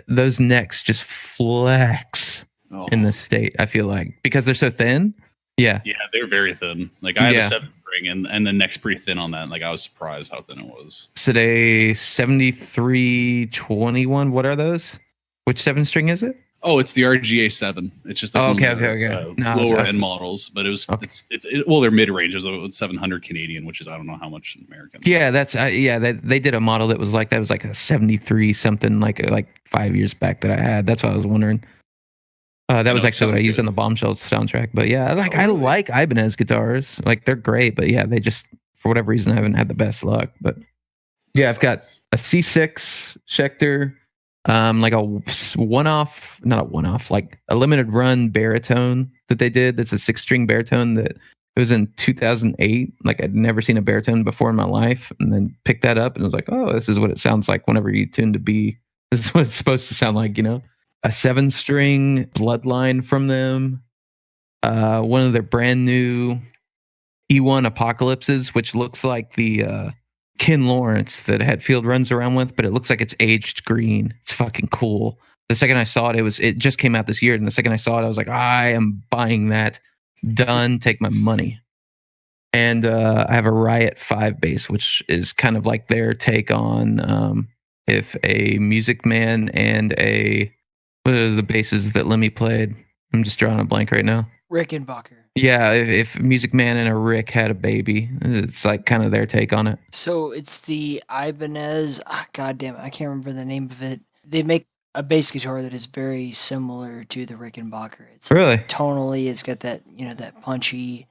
Those necks just flex in the state, I feel like, because they're so thin. Yeah, they're very thin. I have a 7-string, and the neck's pretty thin on that. I was surprised how thin it was. Today 7321. What are those? Which 7-string is it? Oh, it's the RGA 7. It's just okay. Lower end models, but it was they're mid range. It was 700 Canadian, which is I don't know how much American. Yeah, that's they did a model that was like that. It was like a 73 something, like 5 years back that I had. That's what I was wondering. That was actually what I used on the Bombshell soundtrack. But yeah, I like Ibanez guitars. They're great, but yeah, they just, for whatever reason, I haven't had the best luck. But Yeah, I've got a C6 Schecter, like a one-off, not a one-off, like a limited run baritone that they did. That's a 6-string baritone that it was in 2008. Like I'd never seen a baritone before in my life, and then picked that up and was like, oh, this is what it sounds like whenever you tune to B. This is what it's supposed to sound like, A 7-string Bloodline from them. One of their brand new E1 Apocalypses, which looks like the Ken Lawrence that Hetfield runs around with, but it looks like it's aged green. It's fucking cool. The second I saw it, it just came out this year, and the second I saw it, I was like, I am buying that. Done. Take my money. And I have a Riot 5 bass, which is kind of like their take on if a Music Man and what are the basses that Lemmy played? I'm just drawing a blank right now. Rickenbacker. Yeah, if Music Man and a Rick had a baby, it's like kind of their take on it. So it's the Ibanez. God damn it, I can't remember the name of it. They make a bass guitar that is very similar to the Rickenbacker. It's really tonally, it's got that that punchy,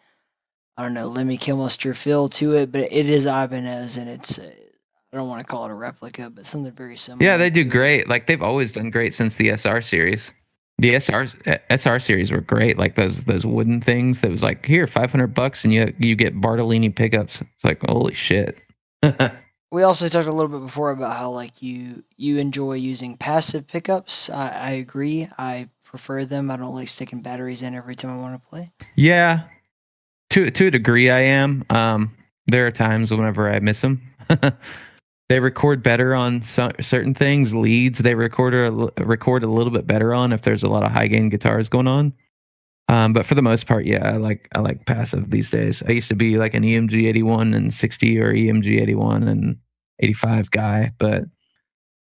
I don't know, Lemmy Kilmister feel to it, but it is Ibanez, and it's I don't want to call it a replica, but something very similar. Yeah, they do great. Like they've always done great since the SR series. The SR series were great. Like those wooden things that was like, here, $500 and you get Bartolini pickups. It's like, holy shit. We also talked a little bit before about how like you enjoy using passive pickups. I agree. I prefer them. I don't like sticking batteries in every time I want to play. Yeah, to a degree, I am. There are times whenever I miss them. They record better on certain things. Leads they record a little bit better on if there's a lot of high gain guitars going on. But for the most part, yeah, I like passive these days. I used to be like an EMG 81 and 60 or EMG 81 and 85 guy, but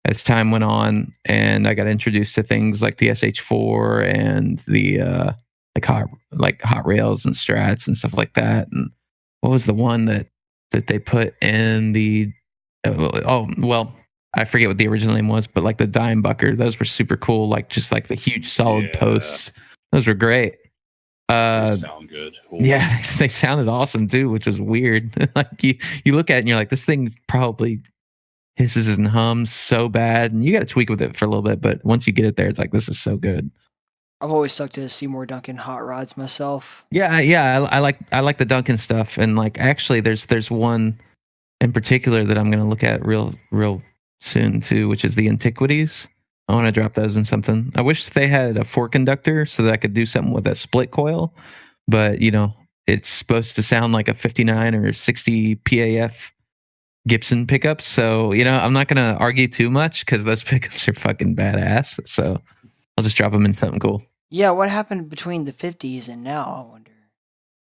as time went on and I got introduced to things like the SH4 and the hot rails and strats and stuff like that. And what was the one that they put in the I forget what the original name was, but like the Dimebucker, those were super cool. Like just like the huge solid posts, those were great. They sound good. Ooh. Yeah, they sounded awesome too, which was weird. Like you look at it and you're like, this thing probably hisses and hums so bad, and you got to tweak with it for a little bit. But once you get it there, it's like, this is so good. I've always stuck to Seymour Duncan hot rods myself. Yeah. I like the Duncan stuff, and like actually, there's one in particular that I'm going to look at real soon too, which is the Antiquities. I want to drop those in something. I wish they had a 4 conductor so that I could do something with a split coil, but it's supposed to sound like a 59 or 60 PAF Gibson pickups. So, I'm not going to argue too much because those pickups are fucking badass. So I'll just drop them in something cool. Yeah, what happened between the 50s and now, I wonder?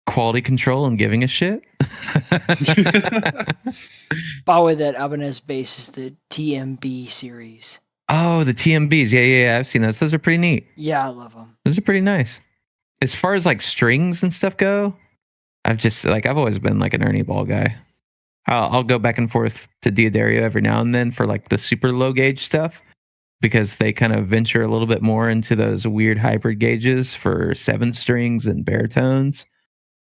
Quality control and giving a shit. By the way, that Ibanez bass is the TMB series. Oh, the TMBs. Yeah. I've seen those. Those are pretty neat. Yeah, I love them. Those are pretty nice. As far as like strings and stuff go, I've always been like an Ernie Ball guy. I'll go back and forth to Diodario every now and then for like the super low gauge stuff, because they kind of venture a little bit more into those weird hybrid gauges for 7 strings and baritones.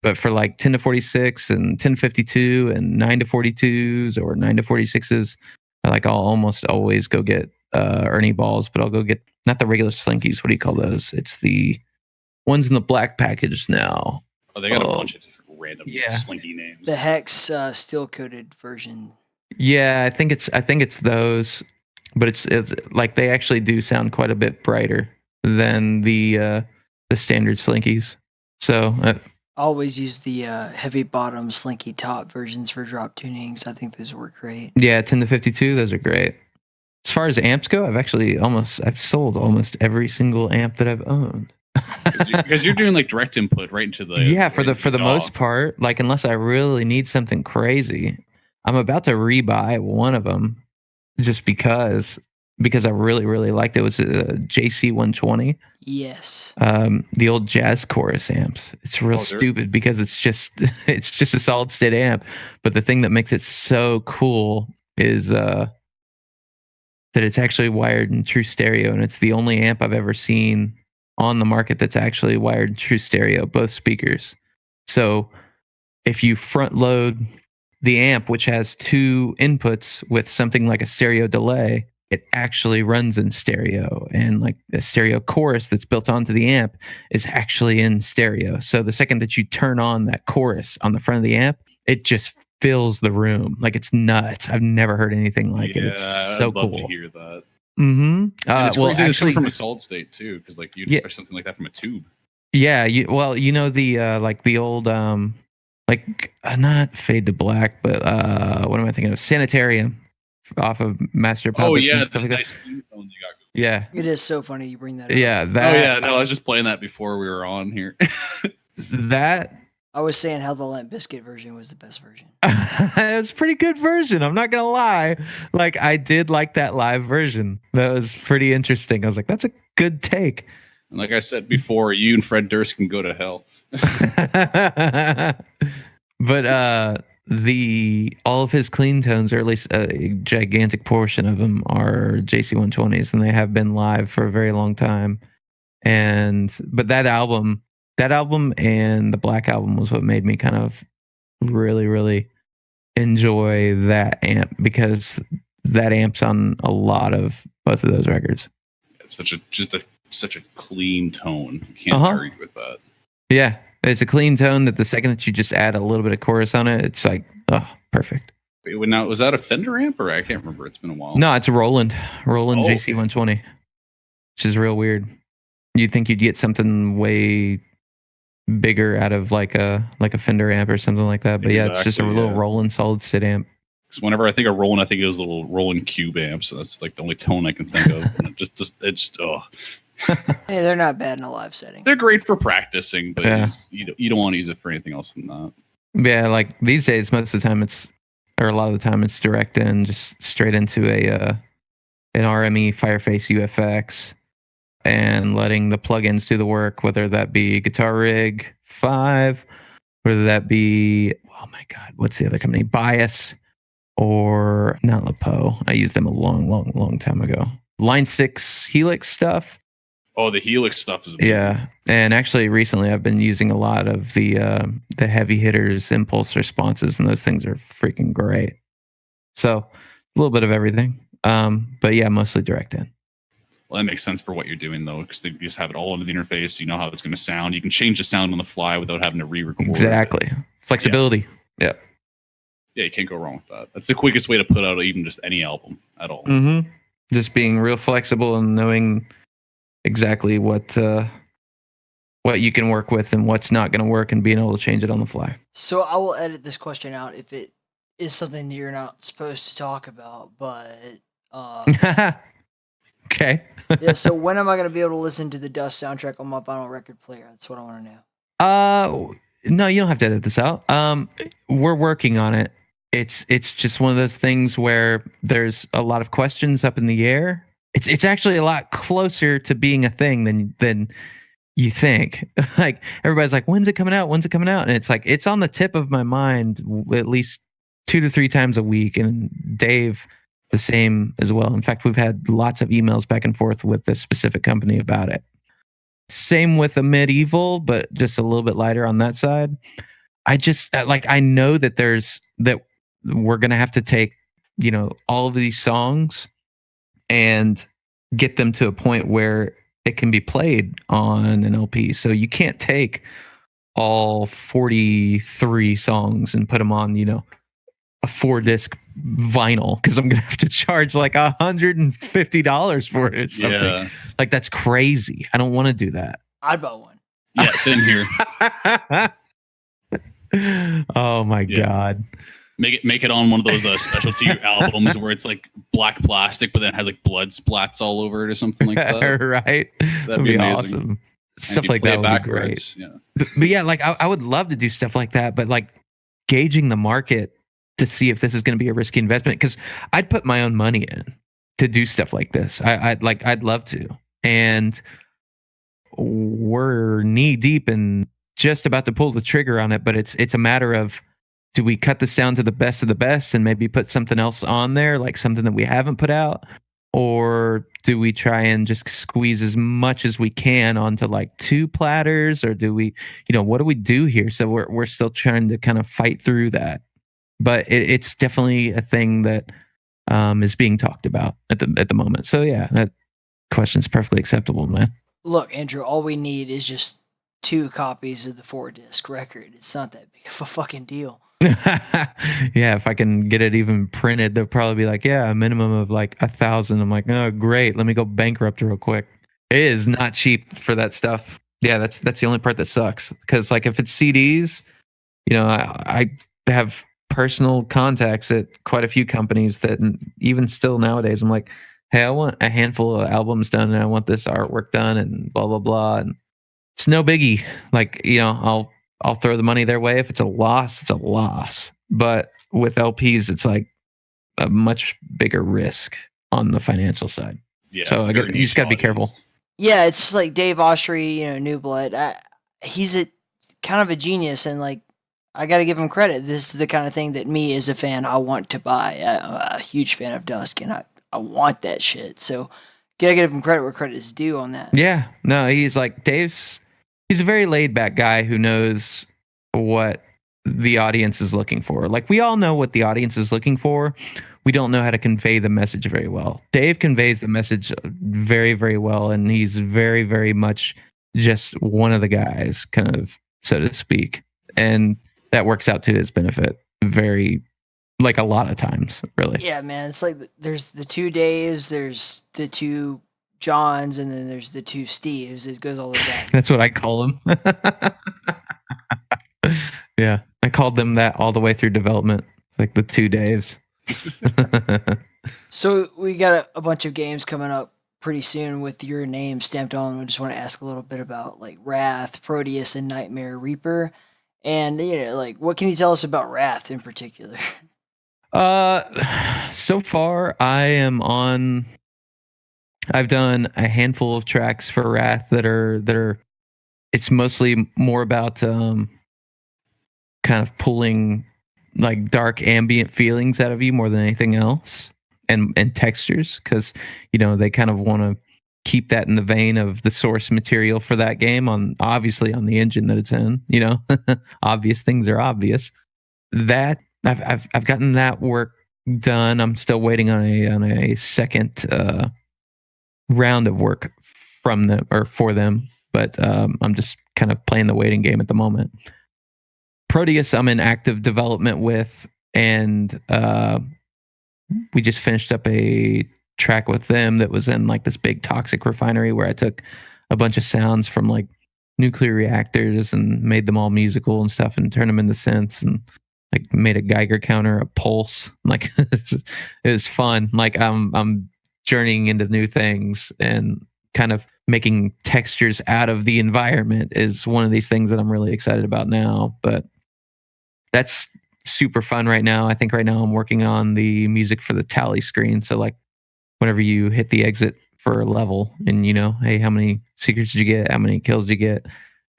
But for like 10 to 46 and 10 to 52 and 9 to 42s or 9 to 46s, I'll almost always go get Ernie Balls, but I'll go get not the regular Slinkies. What do you call those? It's the ones in the black package now. Oh, they got a bunch of random Slinky names. The Hex steel coated version. Yeah, I think it's those, but it's like they actually do sound quite a bit brighter than the standard Slinkies. So. Always use the heavy bottom slinky top versions for drop tunings. I think those work great. Yeah, 10 to 52, those are great. As far as amps go, I've sold almost every single amp that I've owned. Because you're doing like direct input right into the for the most part, like unless I really need something crazy. I'm about to rebuy one of them just because I really, really liked it. It was a JC 120. Yes. The old jazz chorus amps. It's real stupid because it's just a solid state amp. But the thing that makes it so cool is that it's actually wired in true stereo, and it's the only amp I've ever seen on the market that's actually wired in true stereo, both speakers. So if you front load the amp, which has 2 inputs with something like a stereo delay, it actually runs in stereo, and like the stereo chorus that's built onto the amp is actually in stereo. So the second that you turn on that chorus on the front of the amp, it just fills the room. Like, it's nuts. I've never heard anything like it. It's so I'd love cool to hear that. Mm-hmm. And it's Well, crazy it's coming actually, from a solid state too, because like you'd expect something like that from a tube. yeah. Well, you know the like the old not Fade to Black, but what am I thinking of? Sanitarium off of Master Puppets. Oh yeah, and stuff like nice that. clean tone you got. Yeah. It is so funny you bring that up. Yeah. Oh yeah, no, I was just playing that before we were on here. That. I was saying how the Limp Bizkit version was the best version. It's a pretty good version. I'm not gonna lie. Like, I did like that live version. That was pretty interesting. I was like, that's a good take. And like I said before, you and Fred Durst can go to hell. But all of his clean tones, or at least a gigantic portion of them, are JC120s, and they have been live for a very long time. But that album and the Black Album was what made me kind of really, really enjoy that amp, because that amp's on a lot of both of those records. It's such a clean tone. You can't argue with that. Yeah, it's a clean tone that the second that you just add a little bit of chorus on it, it's like, oh, perfect. Wait, now, was that a Fender amp, or I can't remember? It's been a while. No, it's a Roland JC120, which is real weird. You'd think you'd get something way bigger out of like a Fender amp or something like that, but yeah, it's just a little Roland solid state amp. Because whenever I think of Roland, I think of those little Roland Cube amps. So that's like the only tone I can think of. And it's Hey, they're not bad in a live setting. They're great for practicing, but you don't want to use it for anything else than that. Yeah, like these days, most of the time a lot of the time it's direct in, just straight into an RME Fireface UFX, and letting the plugins do the work, whether that be Guitar Rig 5, whether that be, oh my God, what's the other company? Bias, or not LaPo. I used them a long time ago. Line 6 Helix stuff. Oh, the Helix stuff is amazing. Yeah, and actually recently I've been using a lot of the heavy hitters impulse responses, and those things are freaking great. So a little bit of everything, but yeah, mostly direct in. Well, that makes sense for what you're doing, though, because you just have it all under the interface. You know how it's going to sound. You can change the sound on the fly without having to re-record. Exactly. Flexibility. Yeah. Yeah, you can't go wrong with that. That's the quickest way to put out even just any album at all. Mm-hmm. Just being real flexible and knowing exactly what you can work with and what's not going to work, and being able to change it on the fly. So I will edit this question out if it is something you're not supposed to talk about, but okay. Yeah, so when am I going to be able to listen to the Dusk soundtrack on my vinyl record player? That's what I want to know. No, you don't have to edit this out. We're working on it. It's just one of those things where there's a lot of questions up in the air. It's actually a lot closer to being a thing than you think. Like, everybody's like, when's it coming out? When's it coming out? And it's like, it's on the tip of my mind at least 2 to 3 times a week. And Dave, the same as well. In fact, we've had lots of emails back and forth with this specific company about it. Same with the Medieval, but just a little bit lighter on that side. I know that we're going to have to take, all of these songs and get them to a point where it can be played on an LP. So you can't take all 43 songs and put them on, a 4-disc vinyl, because I'm gonna have to charge like $150 for it or something. Yeah. Like, that's crazy. I don't want to do that. I'd buy one. Yeah, same here. Oh my God. Make it on one of those specialty albums where it's like black plastic, but then it has like blood splats all over it or something like that. Right. That'd be awesome. Stuff like that would be great. Yeah. But yeah, like I would love to do stuff like that, but like gauging the market to see if this is going to be a risky investment, because I'd put my own money in to do stuff like this. I'd love to. And we're knee deep and just about to pull the trigger on it, but it's a matter of, do we cut this down to the best of the best and maybe put something else on there, like something that we haven't put out? Or do we try and just squeeze as much as we can onto like 2 platters? Or do we, what do we do here? So we're still trying to kind of fight through that. but it's definitely a thing that is being talked about at the moment. So yeah, that question's perfectly acceptable, man. Look, Andrew, all we need is just 2 copies of the 4-disc record. It's not that big of a fucking deal. Yeah, if I can get it even printed, they'll probably be like, yeah, a minimum of like 1,000. I'm like, oh, great. Let me go bankrupt real quick. It is not cheap for that stuff. Yeah, that's the only part that sucks. Because like if it's CDs, you know, I have personal contacts at quite a few companies that even still nowadays, I'm like, hey, I want a handful of albums done and I want this artwork done and blah, blah, blah. And it's no biggie. Like, you know, I'll throw the money their way. If it's a loss, it's a loss. But with LPs, it's like a much bigger risk on the financial side. Yeah, so you just got to be careful. Yeah, it's just like Dave Oshry, you know, New Blood. He's a kind of a genius, and like I got to give him credit. This is the kind of thing that me as a fan I want to buy. I'm a huge fan of Dusk, and I want that shit. So gotta give him credit where credit is due on that. Yeah, no, he's like he's a very laid back guy who knows what the audience is looking for. Like we all know what the audience is looking for. We don't know how to convey the message very well. Dave conveys the message very, very well, and he's very, very much just one of the guys, kind of, so to speak. And that works out to his benefit very, like a lot of times, really. Yeah, man. It's like there's the 2 Daves, there's the 2 Johns, and then there's the 2 Steves. It goes all the way back. That's what I call them. Yeah, I called them that all the way through development, like the 2 Daves. So we got a bunch of games coming up pretty soon with your name stamped on. I just want to ask a little bit about like Wrath, Prodeus, and Nightmare Reaper. And you know, like what can you tell us about Wrath in particular? So far I've done a handful of tracks for Wrath that are it's mostly more about kind of pulling like dark ambient feelings out of you more than anything else, and textures, because you know they kind of want to keep that in the vein of the source material for that game, on obviously on the engine that it's in, you know. Obvious things are obvious. That I've gotten that work done. I'm still waiting on a second round of work from them or for them, but I'm just kind of playing the waiting game at the moment. Prodeus, I'm in active development with, and we just finished up a track with them that was in like this big toxic refinery where I took a bunch of sounds from like nuclear reactors and made them all musical and stuff and turned them into synths and like made a Geiger counter, a pulse. Like it was fun. Like I'm journeying into new things, and kind of making textures out of the environment is one of these things that I'm really excited about now. But that's super fun right now. I think right now I'm working on the music for the tally screen. So like whenever you hit the exit for a level and you know, hey, how many secrets did you get? How many kills did you get?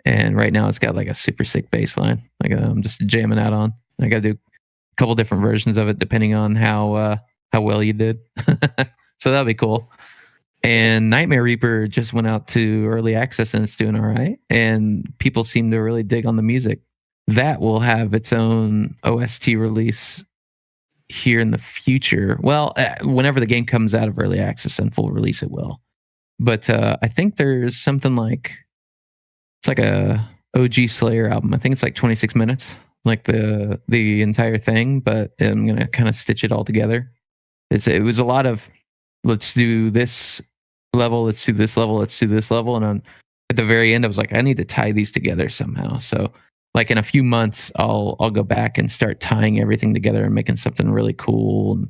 And right now it's got like a super sick bass line. Like I'm just jamming out on. I got to do a couple different versions of it depending on how well you did. So that'll be cool. And Nightmare Reaper just went out to early access and it's doing all right. And people seem to really dig on the music. That will have its own OST release here in the future. Well, whenever the game comes out of early access and full release, it will. But I think there's something like, it's like a OG Slayer album. I think it's like 26 minutes, like the entire thing. But I'm gonna kind of stitch it all together. It was a lot of let's do this level, let's do this level, let's do this level, and at the very end, I was like, I need to tie these together somehow. So like in a few months, I'll go back and start tying everything together and making something really cool and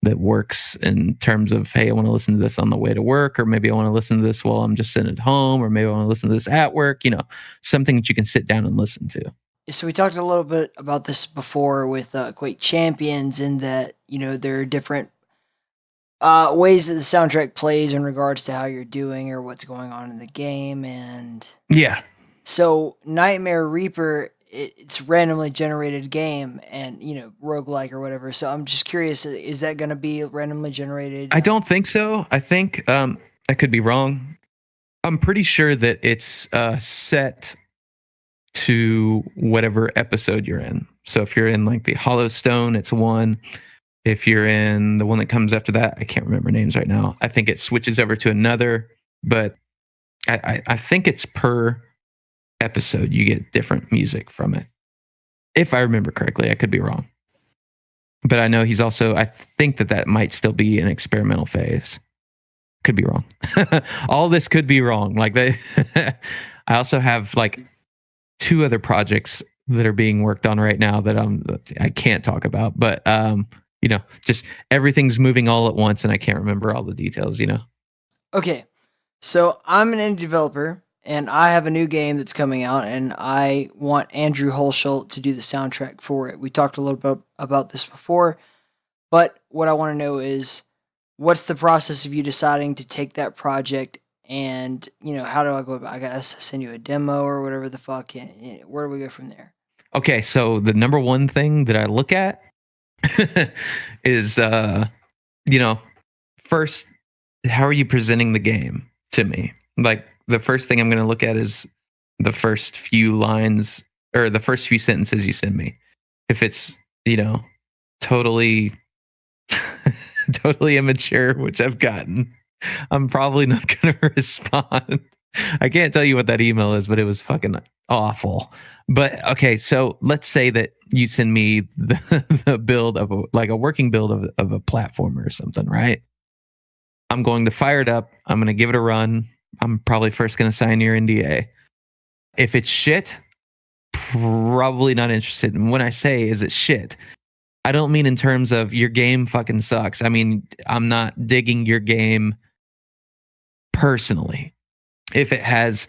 that works in terms of, hey, I want to listen to this on the way to work, or maybe I want to listen to this while I'm just sitting at home, or maybe I want to listen to this at work, you know, something that you can sit down and listen to. So we talked a little bit about this before with Quake Champions, in that, you know, there are different ways that the soundtrack plays in regards to how you're doing or what's going on in the game. And yeah. So Nightmare Reaper, it's randomly generated game, and you know, roguelike or whatever. So I'm just curious, is that going to be randomly generated? I don't think so. I think I could be wrong. I'm pretty sure that it's set to whatever episode you're in. So if you're in like the Hollow Stone, it's 1. If you're in the one that comes after that, I can't remember names right now. I think it switches over to another, but I think it's per episode you get different music from it. If I remember correctly, I could be wrong. But I know he's also, I think that might still be an experimental phase. Could be wrong. All this could be wrong. Like I also have like 2 other projects that are being worked on right now that I can't talk about, but just everything's moving all at once and I can't remember all the details, Okay. So I'm an indie developer and I have a new game that's coming out and I want Andrew Hulshult to do the soundtrack for it. We talked a little bit about this before, but what I want to know is what's the process of you deciding to take that project and, how do I go about it? I guess send you a demo or whatever the fuck. Where do we go from there? Okay, so the number one thing that I look at is, first, how are you presenting the game to me? Like, the first thing I'm going to look at is the first few lines or the first few sentences you send me. If it's, totally, totally immature, which I've gotten, I'm probably not going to respond. I can't tell you what that email is, but it was fucking awful. But okay, so let's say that you send me the build of a working build of a platformer or something, right? I'm going to fire it up. I'm going to give it a run. I'm probably first going to sign your NDA. If it's shit, probably not interested. And when I say is it shit, I don't mean in terms of your game fucking sucks. I mean, I'm not digging your game personally. If it has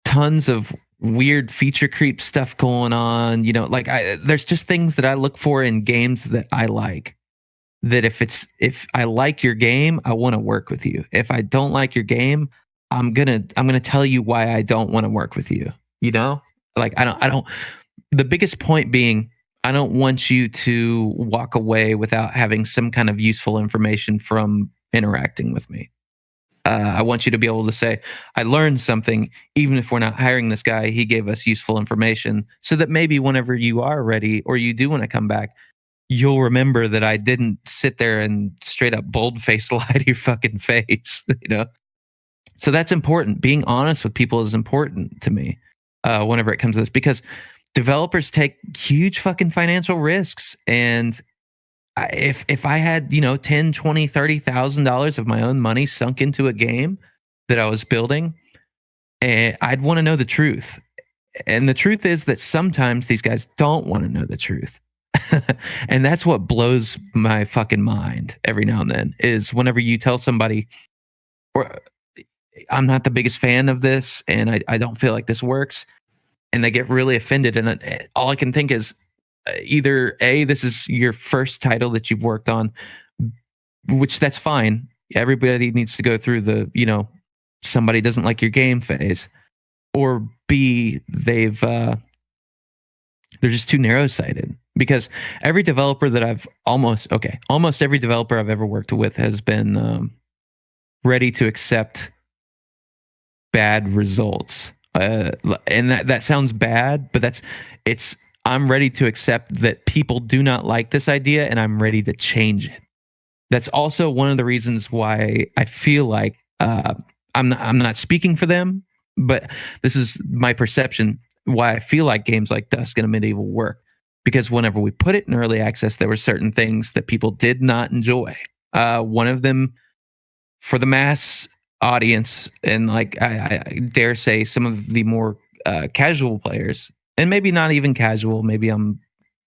tons of weird feature creep stuff going on, there's just things that I look for in games that I like. That if I like your game, I want to work with you. If I don't like your game, I'm gonna tell you why I don't want to work with you. Like I don't. The biggest point being, I don't want you to walk away without having some kind of useful information from interacting with me. I want you to be able to say, I learned something, even if we're not hiring this guy, he gave us useful information so that maybe whenever you are ready or you do want to come back, you'll remember that I didn't sit there and straight up bold-faced lie to your fucking face, So that's important. Being honest with people is important to me whenever it comes to this, because developers take huge fucking financial risks. And if I had, $10, $20, $30,000 of my own money sunk into a game that I was building, I'd want to know the truth. And the truth is that sometimes these guys don't want to know the truth. And that's what blows my fucking mind every now and then, is whenever you tell somebody, or I'm not the biggest fan of this and I don't feel like this works, and they get really offended. And all I can think is, either A, this is your first title that you've worked on, which that's fine. Everybody needs to go through the, somebody doesn't like your game phase. Or B, they're just too narrow-sighted. Because every developer that almost every developer I've ever worked with has been ready to accept bad results. And that sounds bad, but I'm ready to accept that people do not like this idea, and I'm ready to change it. That's also one of the reasons why I feel like I'm not speaking for them, but this is my perception, why I feel like games like Dusk and Medieval work. Because whenever we put it in early access, there were certain things that people did not enjoy. One of them, for the mass audience, and I dare say some of the more casual players, and maybe not even casual, maybe I'm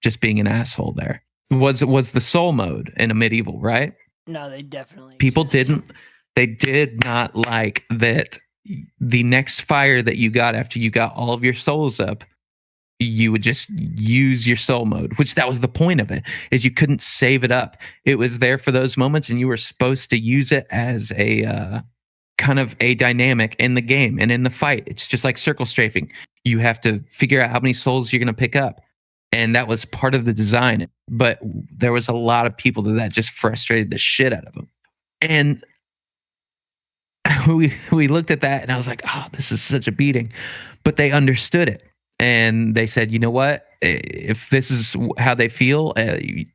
just being an asshole there, was the soul mode in a Medieval, right? No, they definitely People exist. they did not like that the next fire that you got after you got all of your souls up, you would just use your soul mode, which that was the point of it, is you couldn't save it up. It was there for those moments, and you were supposed to use it as a kind of a dynamic in the game and in the fight. It's just like circle strafing. You have to figure out how many souls you're going to pick up. And that was part of the design. But there was a lot of people that just frustrated the shit out of them. And we looked at that and I was like, oh, this is such a beating. But they understood it. And they said, you know what? if this is how they feel,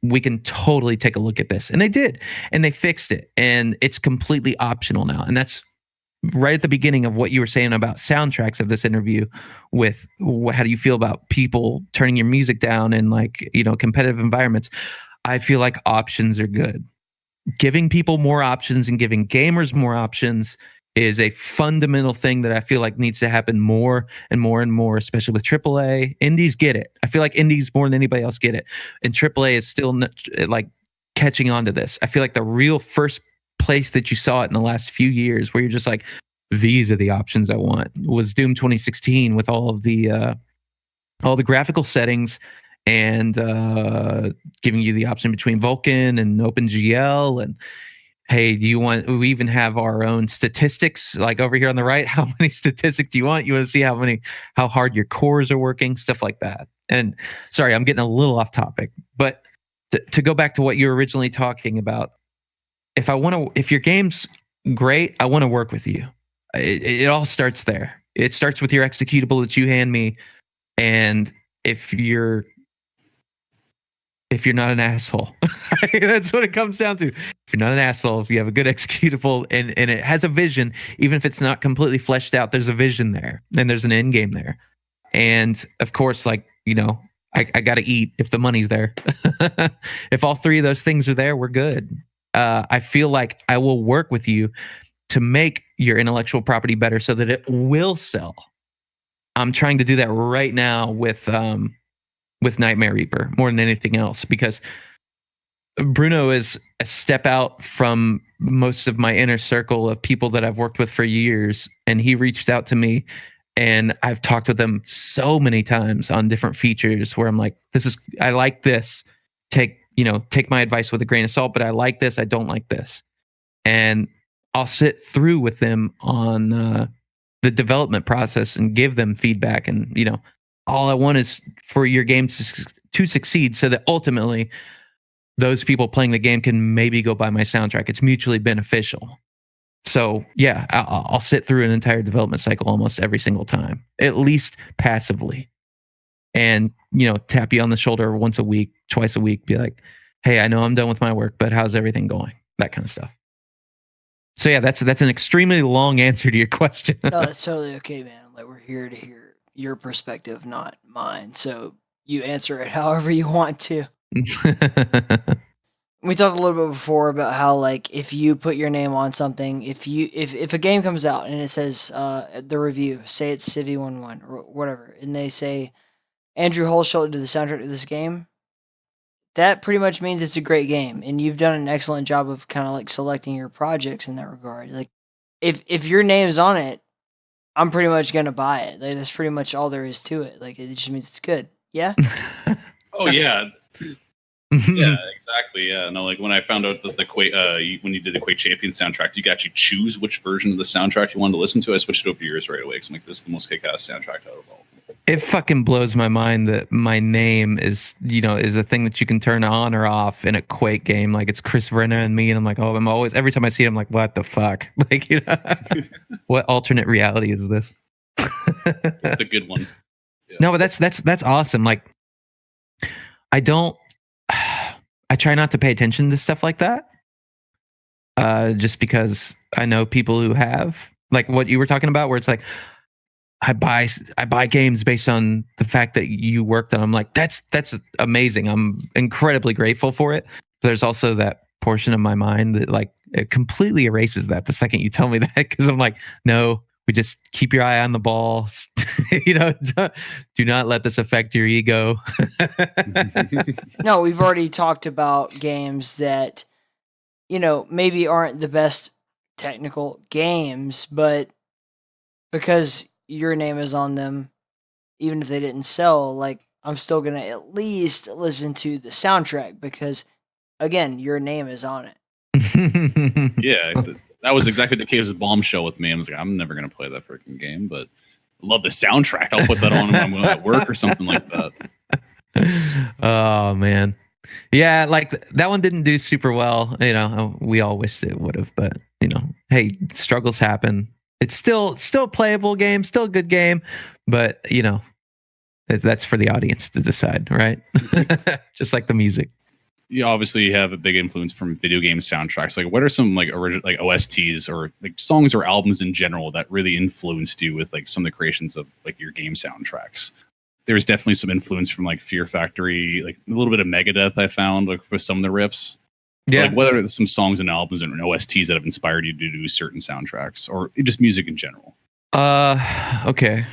we can totally take a look at this. And they did, and they fixed it, and it's completely optional now. And that's right at the beginning of what you were saying about soundtracks of this interview with how do you feel about people turning your music down in like, competitive environments. I feel like options are good. Giving people more options and giving gamers more options is a fundamental thing that I feel like needs to happen more and more and more, especially with AAA. Indies get it. I feel like indies more than anybody else get it. And AAA is still like catching on to this. I feel like the real first place that you saw it in the last few years where you're just like, these are the options I want, was Doom 2016 with all the graphical settings and giving you the option between Vulkan and OpenGL and hey, we even have our own statistics, like over here on the right, how many statistics do you want? You want to see how hard your cores are working, stuff like that. And sorry, I'm getting a little off topic, but to go back to what you were originally talking about, if your game's great, I want to work with you. It all starts there. It starts with your executable that you hand me. And if you're not an asshole, that's what it comes down to. If you're not an asshole, if you have a good executable and it has a vision, even if it's not completely fleshed out, there's a vision there and there's an end game there. And of course, like, I got to eat if the money's there. If all three of those things are there, we're good. I feel like I will work with you to make your intellectual property better so that it will sell. I'm trying to do that right now with Nightmare Reaper more than anything else, because Bruno is a step out from most of my inner circle of people that I've worked with for years. And he reached out to me and I've talked with him so many times on different features where I'm like, I like this. Take my advice with a grain of salt, but I like this. I don't like this. And I'll sit through with them on the development process and give them feedback. And, all I want is for your game to succeed so that ultimately those people playing the game can maybe go buy my soundtrack. It's mutually beneficial. So yeah, I'll sit through an entire development cycle almost every single time, at least passively. And, tap you on the shoulder once a week, twice a week, be like, hey, I know I'm done with my work, but how's everything going? That kind of stuff. So yeah, that's an extremely long answer to your question. No, that's totally okay, man. Like, we're here to hear your perspective, not mine. So you answer it however you want to. We talked a little bit before about how, like, if you put your name on something, if a game comes out and it says the review, say it's Civi11 or whatever, and they say Andrew Hulshult did the soundtrack to this game, that pretty much means it's a great game, and you've done an excellent job of kind of like selecting your projects in that regard. Like, if your name's on it, I'm pretty much gonna buy it. Like, that's pretty much all there is to it. Like, it just means it's good. Yeah. Oh yeah. Yeah, exactly. Yeah, no, like when I found out that the Quake, when you did the Quake Champions soundtrack, you could actually choose which version of the soundtrack you wanted to listen to. I switched it over to yours right away because I'm like, this is the most kick-ass soundtrack out of all. It fucking blows my mind that my name is a thing that you can turn on or off in a Quake game. Like, it's Chris Renner and me, and I'm like, oh, every time I see it, I'm like, what the fuck? Like, what alternate reality is this? It's the good one. Yeah. No, but that's awesome. Like, I try not to pay attention to stuff like that. Just because I know people who have, like what you were talking about, where it's like, I buy games based on the fact that you worked on them. Like, that's amazing. I'm incredibly grateful for it. But there's also that portion of my mind that, like, it completely erases that the second you tell me that, because I'm like, no, we just keep your eye on the ball. Do not let this affect your ego. No, we've already talked about games that, maybe aren't the best technical games, but because your name is on them, even if they didn't sell, like, I'm still going to at least listen to the soundtrack because, again, your name is on it. Yeah, that was exactly the case with Bombshell with me. I was like, I'm never going to play that freaking game, but I love the soundtrack. I'll put that on when I'm at work or something like that. Oh, man. Yeah, like, that one didn't do super well. We all wished it would have, but, hey, struggles happen. It's still a playable game, still a good game, but, That's for the audience to decide, right? Just like the music. You obviously have a big influence from video game soundtracks. Like, what are some like original like OSTs or like songs or albums in general that really influenced you with like some of the creations of like your game soundtracks? There's definitely some influence from like Fear Factory, like a little bit of Megadeth. I found like for some of the riffs. Yeah. Like whether it's some songs and albums and OSTs that have inspired you to do certain soundtracks or just music in general. Okay.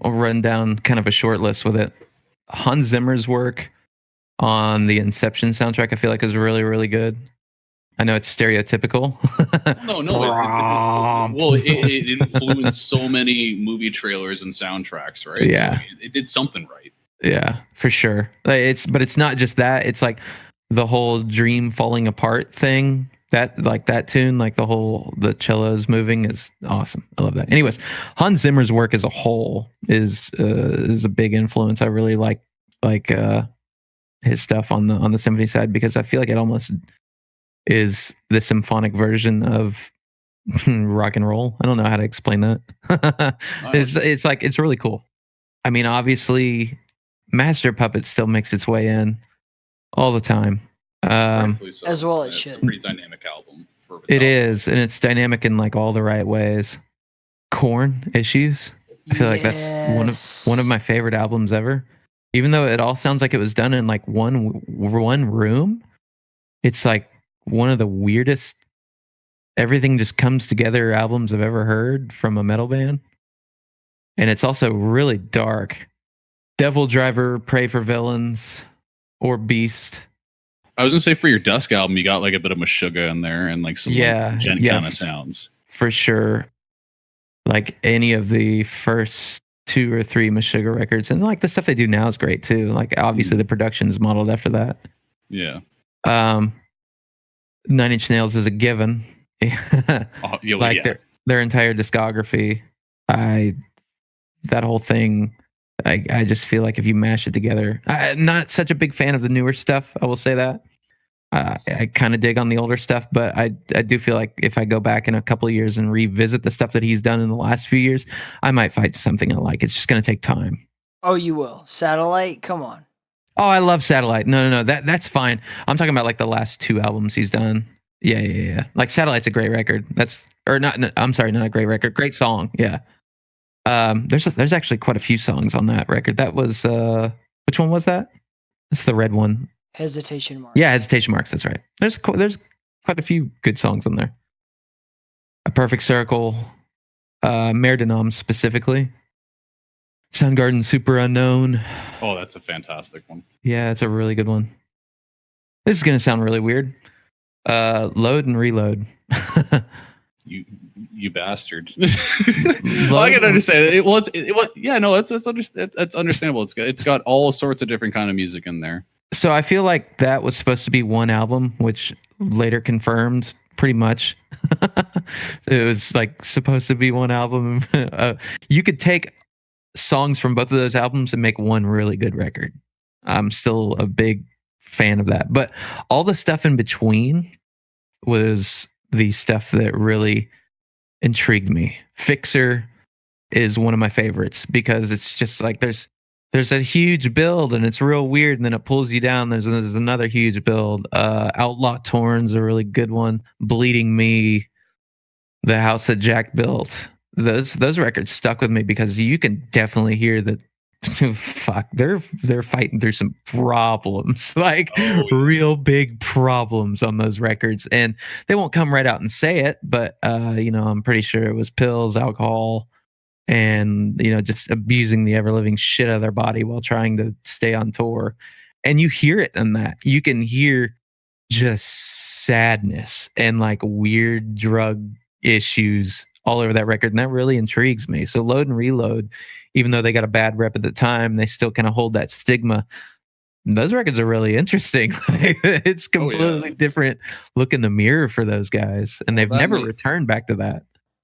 I'll run down kind of a short list with it. Hans Zimmer's work on the Inception soundtrack, I feel like is really, really good. I know it's stereotypical. No, it influenced so many movie trailers and soundtracks, right? Yeah, so it did something right. Yeah, for sure. But it's not just that. It's like the whole dream falling apart thing. That tune, like the cellos moving is awesome. I love that. Anyways, Hans Zimmer's work as a whole is a big influence. I really like his stuff on the symphony side because I feel like it almost is the symphonic version of rock and roll. I don't know how to explain that. It's really cool. I mean, obviously, Master Puppet still makes its way in all the time. So. As well, it It's should. a pretty dynamic album. It is, and it's dynamic in like all the right ways. Korn Issues. I feel like that's one of my favorite albums ever. Even though it all sounds like it was done in like one room, it's like one of the weirdest. Everything just comes together albums I've ever heard from a metal band, and it's also really dark. Devil Driver, Pray for Villains, or Beast. I was gonna say for your Dusk album, you got like a bit of Meshuggah in there and like some like, gent kind of sounds. For sure. Like any of the first 2 or 3 Meshuggah records, and like the stuff they do now is great too. Like obviously the production is modeled after that. Yeah. 9 Inch Nails is a given. Their entire discography. That whole thing. I just feel like if you mash it together, I'm not such a big fan of the newer stuff. I will say that. I kind of dig on the older stuff, but I do feel like if I go back in a couple of years and revisit the stuff that he's done in the last few years, I might find something I like. It's just going to take time. Oh, you will. Satellite? Come on. Oh, I love Satellite. No. That's fine. I'm talking about like the last 2 albums he's done. Yeah. Like Satellite's a great record. I'm sorry, not a great record. Great song. Yeah. There's actually quite a few songs on that record. That was which one was that? That's the red one. Hesitation Marks. Yeah, Hesitation Marks. That's right. There's quite a few good songs on there. A Perfect Circle, Mare de Nom specifically. Soundgarden, Super Unknown. Oh, that's a fantastic one. Yeah, it's a really good one. This is gonna sound really weird. Load and Reload. You bastard. Well, I can understand it. That's understandable. It's got all sorts of different kind of music in there. So I feel like that was supposed to be one album, which later confirmed pretty much. It was like supposed to be one album. You could take songs from both of those albums and make one really good record. I'm still a big fan of that. But all the stuff in between was the stuff that really intrigued me. Fixer is one of my favorites because it's just like there's a huge build and it's real weird, and then it pulls you down. There's another huge build. Outlaw Torn's a really good one. Bleeding Me, The House That Jack Built. Those records stuck with me because you can definitely hear that. Fuck, they're fighting through some problems, like real big problems on those records, and they won't come right out and say it, but I'm pretty sure it was pills, alcohol, and just abusing the ever living shit out of their body while trying to stay on tour. And you hear it in that. You can hear just sadness and like weird drug issues all over that record, and that really intrigues me. So Load and Reload, even though they got a bad rep at the time, they still kind of hold that stigma. Those records are really interesting. It's completely different look in the mirror for those guys, and they've never returned back to that.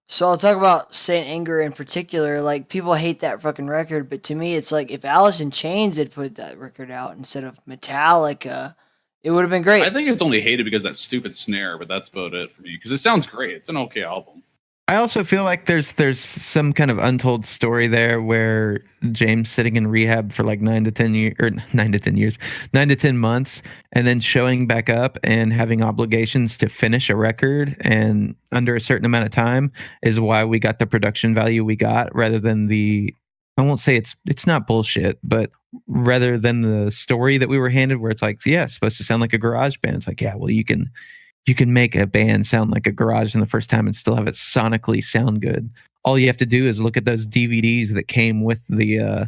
So I'll talk about Saint Anger in particular. Like, people hate that fucking record, but to me, it's like if Alice in Chains had put that record out instead of Metallica, it would have been great. I think it's only hated because of that stupid snare, but that's about it for me. Because it sounds great. It's an okay album. I also feel like there's some kind of untold story there where James sitting in rehab for like 9 to 10 years, or 9 to 10 years, 9 to 10 months, and then showing back up and having obligations to finish a record and under a certain amount of time is why we got the production value we got, rather than I won't say it's not bullshit, but rather than the story that we were handed, where it's like, yeah, it's supposed to sound like a garage band. It's like, yeah, well, you can make a band sound like a garage in the first time and still have it sonically sound good. All you have to do is look at those DVDs that came with the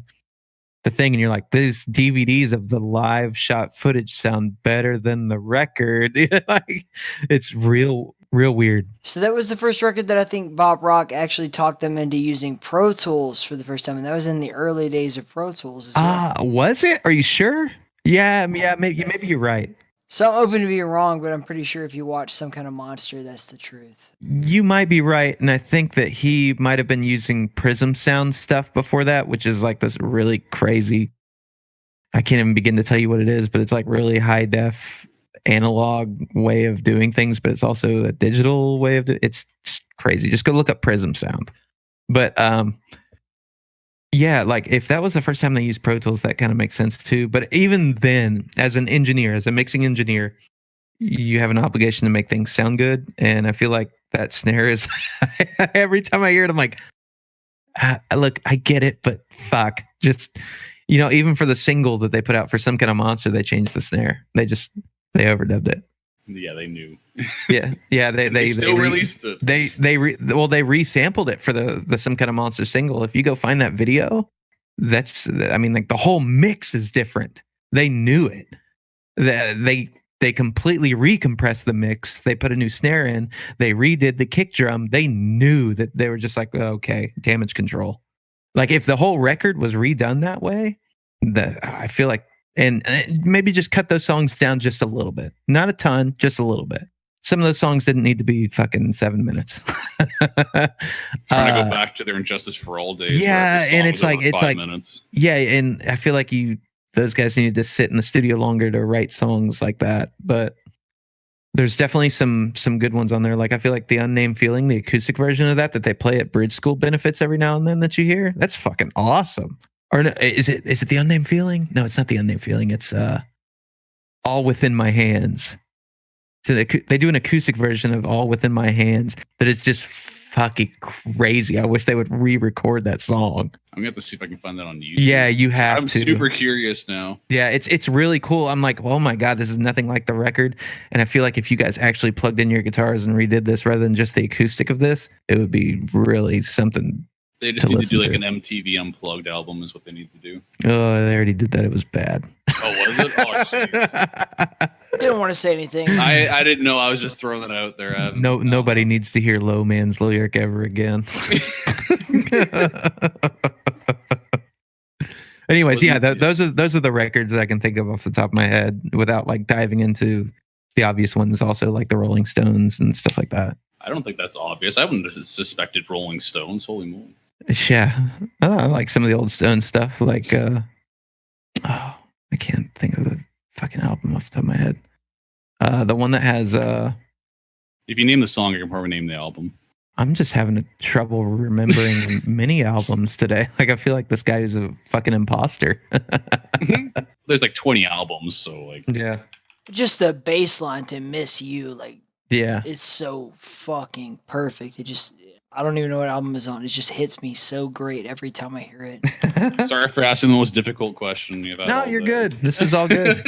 thing, and you're like, these DVDs of the live shot footage sound better than the record. Like, it's real weird. So that was the first record that I think Bob Rock actually talked them into using Pro Tools for the first time, and that was in the early days of Pro Tools as well. Was it? Are you sure? Yeah, maybe you're right. So I'm open to being wrong, but I'm pretty sure if you watch Some Kind of Monster, that's the truth. You might be right, and I think that he might have been using Prism Sound stuff before that, which is like this really crazy, I can't even begin to tell you what it is, but it's like really high def analog way of doing things, but it's also a digital way of it's crazy. Just go look up Prism Sound. But yeah, like if that was the first time they used Pro Tools, that kind of makes sense too. But even then, as an engineer, as a mixing engineer, you have an obligation to make things sound good. And I feel like that snare is every time I hear it, I'm like, look, I get it, but fuck. Just, even for the single that they put out for Some Kind of Monster, they changed the snare. They overdubbed it. Yeah, they knew. yeah. They still released it. They resampled it for the Some Kind of Monster single. If you go find that video, like the whole mix is different. They knew it. They completely recompressed the mix. They put a new snare in. They redid the kick drum. They knew that they were just like, okay, damage control. Like if the whole record was redone that way, I feel like. And maybe just cut those songs down just a little bit. Not a ton, just a little bit. Some of those songs didn't need to be fucking 7 minutes. Trying to go back to their Injustice for All days. Yeah, and it's like 5 minutes. Yeah, and I feel like those guys need to sit in the studio longer to write songs like that. But there's definitely some good ones on there. Like I feel like the Unnamed Feeling, the acoustic version of that they play at Bridge School benefits every now and then that you hear. That's fucking awesome. Or no, is it the Unnamed Feeling? No, it's not the Unnamed Feeling. It's All Within My Hands. So they do an acoustic version of All Within My Hands that is just fucking crazy. I wish they would re-record that song. I'm gonna have to see if I can find that on YouTube. Yeah, you have I'm super curious now. Yeah, it's really cool. I'm like, oh my god, this is nothing like the record. And I feel like if you guys actually plugged in your guitars and redid this rather than just the acoustic of this, it would be really something. They just need to do like an MTV Unplugged album is what they need to do. Oh, they already did that. It was bad. Oh, was it? Oh, jeez. Didn't want to say anything. I didn't know. I was just throwing it out there. Nobody needs to hear Low Man's lyric ever again. Anyways, yeah, those are the records that I can think of off the top of my head without like diving into the obvious ones. Also, like the Rolling Stones and stuff like that. I don't think that's obvious. I wouldn't have suspected Rolling Stones. Holy moly. Yeah, I like some of the old Stone stuff. Like, I can't think of the fucking album off the top of my head. The one that has. If you name the song, you can probably name the album. I'm just having trouble remembering many albums today. Like, I feel like this guy is a fucking imposter. There's like 20 albums, so like. Yeah. Just the bass line to Miss You, like. Yeah. It's so fucking perfect. I don't even know what album is on. It just hits me so great every time I hear it. Sorry for asking the most difficult question you've had. No, you're good. This is all good.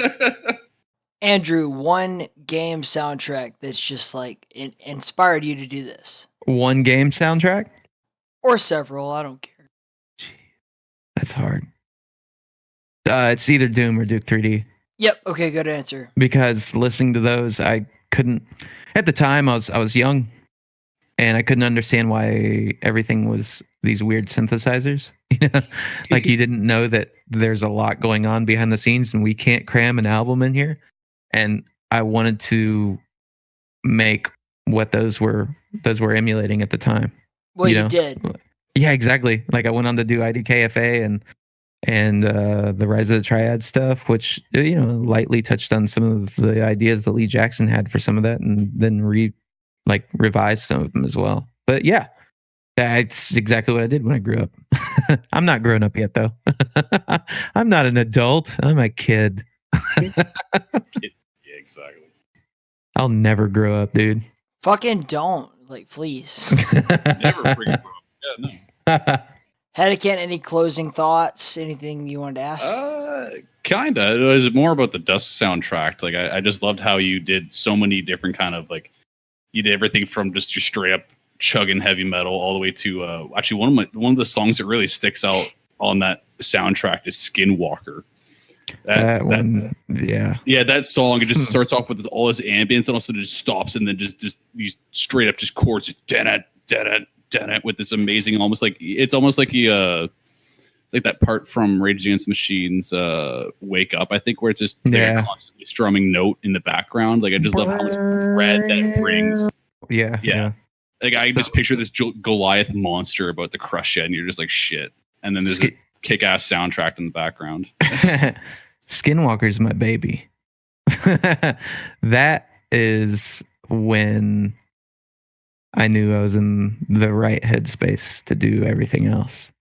Andrew, one game soundtrack that's just like inspired you to do this. One game soundtrack? Or several, I don't care. That's hard. It's either Doom or Duke 3D. Yep, okay, good answer. Because listening to those, I couldn't. At the time, I was young, and I couldn't understand why everything was these weird synthesizers. Like you didn't know that there's a lot going on behind the scenes, and we can't cram an album in here. And I wanted to make what those were emulating at the time. Well, you did. Yeah, exactly. Like I went on to do IDKFA and the Rise of the Triad stuff, which lightly touched on some of the ideas that Lee Jackson had for some of that, and then revised some of them as well. But yeah, That's exactly what I did when I grew up. I'm not grown up yet, though. I'm not an adult. I'm a kid. Yeah, exactly. I'll never grow up, dude. Fucking don't. Like, please. Never freaking grow up. Yeah, no. Haducant, any closing thoughts? Anything you wanted to ask? Kinda. It was more about the Dusk soundtrack. Like I just loved how you did so many different kind of like you did everything from just your straight up chugging heavy metal all the way to actually one of the songs that really sticks out on that soundtrack is Skinwalker. That one, yeah, that song it just starts off with all this ambience and also just stops and then just these straight up just chords, just with this amazing almost like like that part from Rage Against the Machine's Wake Up, I think, where it's just a constantly strumming note in the background. Like I just love how much red that brings. Yeah. Like I just picture this Goliath monster about to crush you, and you're just like shit. And then there's a kick-ass soundtrack in the background. Skinwalker's my baby. That is when I knew I was in the right headspace to do everything else.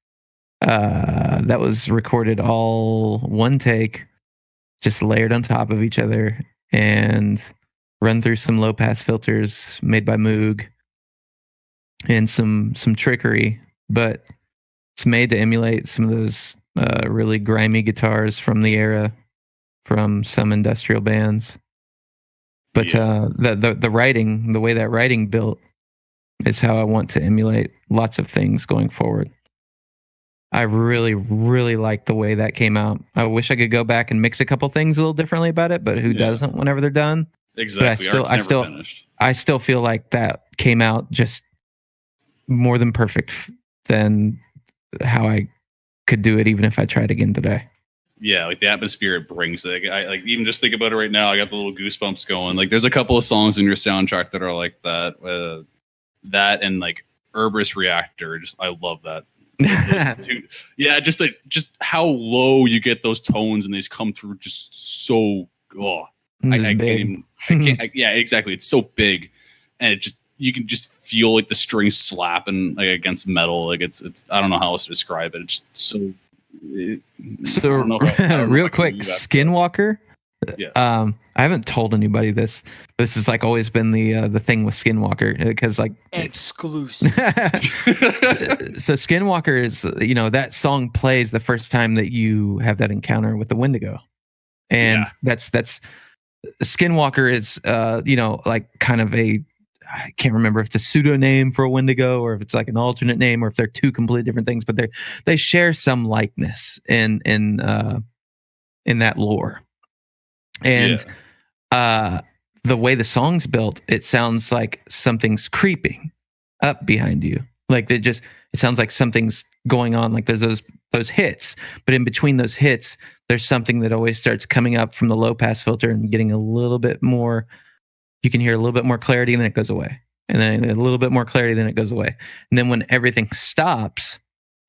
That was recorded all one take, just layered on top of each other and run through some low pass filters made by Moog and some trickery, but it's made to emulate some of those really grimy guitars from the era from some industrial bands. But the writing, the way that writing built is how I want to emulate lots of things going forward. I really, really like the way that came out. I wish I could go back and mix a couple things a little differently about it, but who doesn't whenever they're done? Exactly. But I still feel like that came out just more than perfect than how I could do it even if I tried again today. Yeah, like the atmosphere it brings. Like I like even just think about it right now. I got the little goosebumps going. Like there's a couple of songs in your soundtrack that are like that. That and like Herber's Reactor. Just I love that. Yeah, just how low you get those tones and they just come through just so. I can't. Yeah, exactly. It's so big, and it just you can just feel like the strings slapping like against metal. Like it's. I don't know how else to describe it. It's just so. Real quick, Skinwalker. Yeah. I haven't told anybody this. This has like always been the thing with Skinwalker because like exclusive. So Skinwalker is that song plays the first time that you have that encounter with the Wendigo, and that's Skinwalker is like kind of I can't remember if it's a pseudonym for a Wendigo or if it's like an alternate name or if they're two completely different things, but they share some likeness in that lore. And the way the song's built, it sounds like something's creeping up behind you. Like it sounds like something's going on. Like there's those hits, but in between those hits, there's something that always starts coming up from the low pass filter and getting a little bit more. You can hear a little bit more clarity and then it goes away. And then a little bit more clarity, then it goes away. And then when everything stops,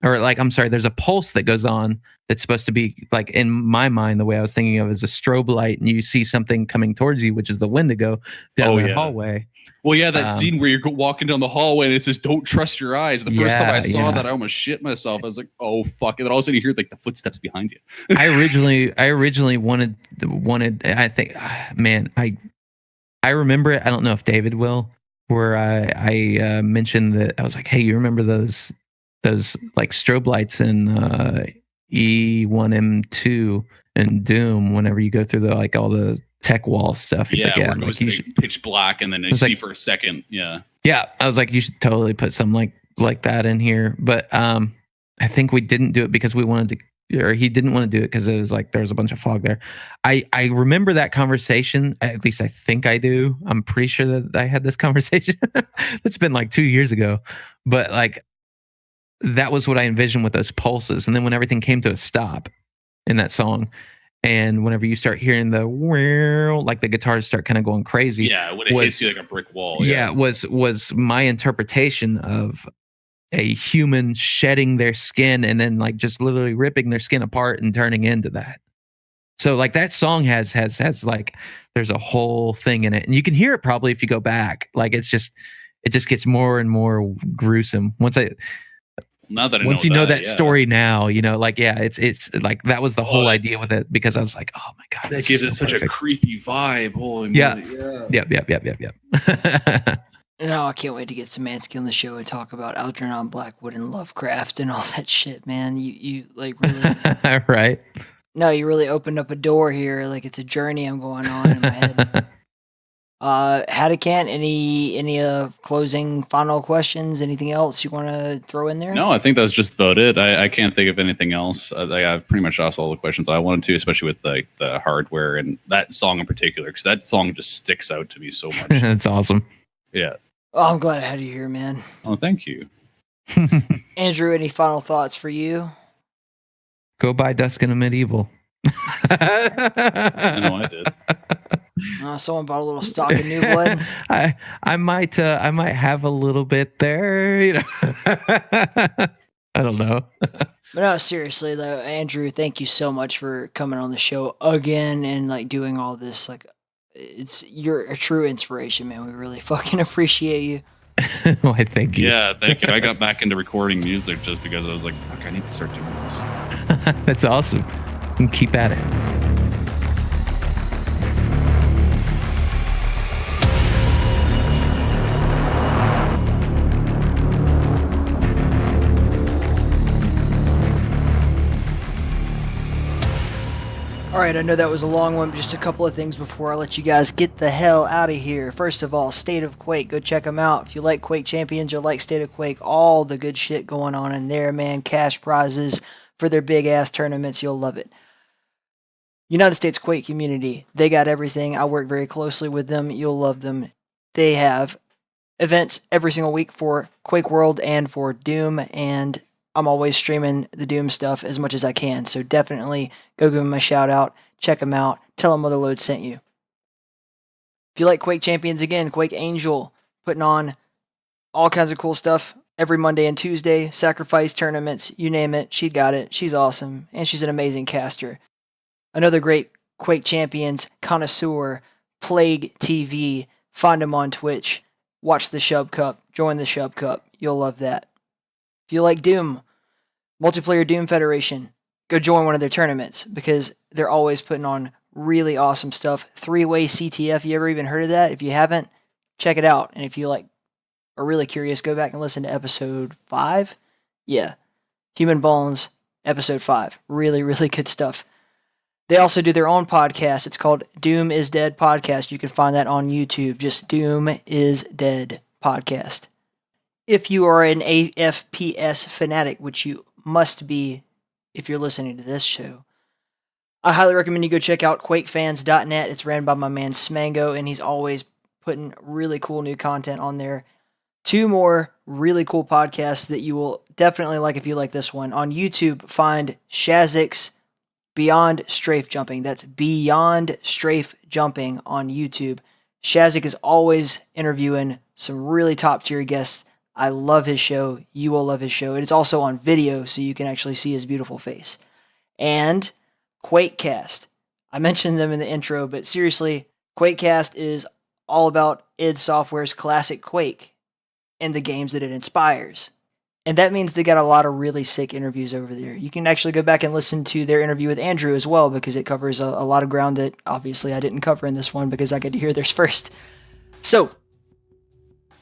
there's a pulse that goes on that's supposed to be like in my mind, the way I was thinking of is a strobe light and you see something coming towards you, which is the Wendigo down the hallway. Well, yeah, that scene where you're walking down the hallway and it says, "Don't trust your eyes." The first time I saw that, I almost shit myself. I was like, "Oh fuck!" And then all of a sudden you hear like the footsteps behind you. I originally wanted. I think, man, I remember it. I don't know if David will. Where I mentioned that I was like, "Hey, you remember those like strobe lights in E1M2 and Doom? Whenever you go through all the tech wall stuff." He's like, it goes pitch black and then you see for a second. Yeah. I was like, you should totally put something like that in here. But I think we didn't do it because we wanted to. Or he didn't want to do it because it was like there was a bunch of fog there. I remember that conversation. At least I think I do. I'm pretty sure that I had this conversation. It's been like 2 years ago, but like that was what I envisioned with those pulses. And then when everything came to a stop in that song, and whenever you start hearing the like the guitars start kind of going crazy. Yeah, when it hits you like a brick wall. Yeah, was my interpretation of a human shedding their skin and then like just literally ripping their skin apart and turning into that. So like that song has like there's a whole thing in it, and you can hear it probably if you go back. Like it's it just gets more and more gruesome. Once you know that story now, like, yeah, it's like that was the whole idea with it, because I was like, oh my god, that gives it such a creepy vibe. Holy Yep. No, I can't wait to get Szymanski on the show and talk about Algernon Blackwood and Lovecraft and all that shit, man. You like really right? No, you really opened up a door here. Like, it's a journey I'm going on in my head. Haducant, any closing final questions? Anything else you want to throw in there? No, I think that's just about it. I can't think of anything else. I've pretty much asked all the questions I wanted to, especially with like the hardware and that song in particular, because that song just sticks out to me so much. It's awesome. Yeah. Oh, I'm glad I had you here, man. Oh, thank you. Andrew, any final thoughts for you? Go buy Dusk and a Medieval. I know I did. Someone bought a little stock of New Blood. I might have a little bit there. I don't know. But no, seriously though, Andrew, thank you so much for coming on the show again and like doing all this. Like, you're a true inspiration, man. We really fucking appreciate you. Why, thank you. Yeah, thank you. I got back into recording music just because I was like, fuck, I need to start doing this. That's awesome. And keep at it. All right, I know that was a long one, but just a couple of things before I let you guys get the hell out of here. First of all, State of Quake, go check them out. If you like Quake Champions, you'll like State of Quake. All the good shit going on in there, man. Cash prizes for their big-ass tournaments. You'll love it. United States Quake community, they got everything. I work very closely with them. You'll love them. They have events every single week for Quake World and for Doom, and I'm always streaming the Doom stuff as much as I can, so definitely go give them a shout out, check them out, tell them Motherload sent you. If you like Quake Champions, again, Quake Angel, putting on all kinds of cool stuff every Monday and Tuesday, sacrifice tournaments, you name it, she got it, she's awesome, and she's an amazing caster. Another great Quake Champions connoisseur, Plague TV, find him on Twitch, watch the Shub Cup, join the Shub Cup, you'll love that. If you like Doom, Multiplayer Doom Federation, go join one of their tournaments because they're always putting on really awesome stuff. 3-way CTF, you ever even heard of that? If you haven't, check it out. And if you like are really curious, go back and listen to episode 5. Yeah, Human Bones, episode 5. Really, really good stuff. They also do their own podcast. It's called Doom is Dead Podcast. You can find that on YouTube. Just Doom is Dead Podcast. If you are an AFPS fanatic, which you must be if you're listening to this show, I highly recommend you go check out QuakeFans.net. It's ran by my man Smango, and he's always putting really cool new content on there. 2 more really cool podcasts that you will definitely like if you like this one. On YouTube, find Shazik's Beyond Strafe Jumping. That's Beyond Strafe Jumping on YouTube. Shazik is always interviewing some really top-tier guests. I love his show. You will love his show. It is also on video, so you can actually see his beautiful face. And QuakeCast. I mentioned them in the intro, but seriously, QuakeCast is all about id Software's classic Quake and the games that it inspires. And that means they got a lot of really sick interviews over there. You can actually go back and listen to their interview with Andrew as well, because it covers a lot of ground that obviously I didn't cover in this one because I got to hear theirs first. So,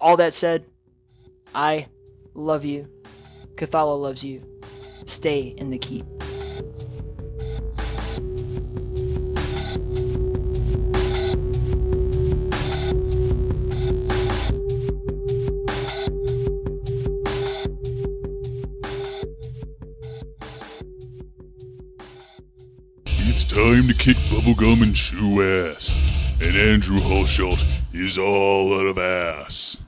all that said, I love you. Cathala loves you. Stay in the keep. It's time to kick bubblegum and chew ass. And Andrew Hulshult is all out of ass.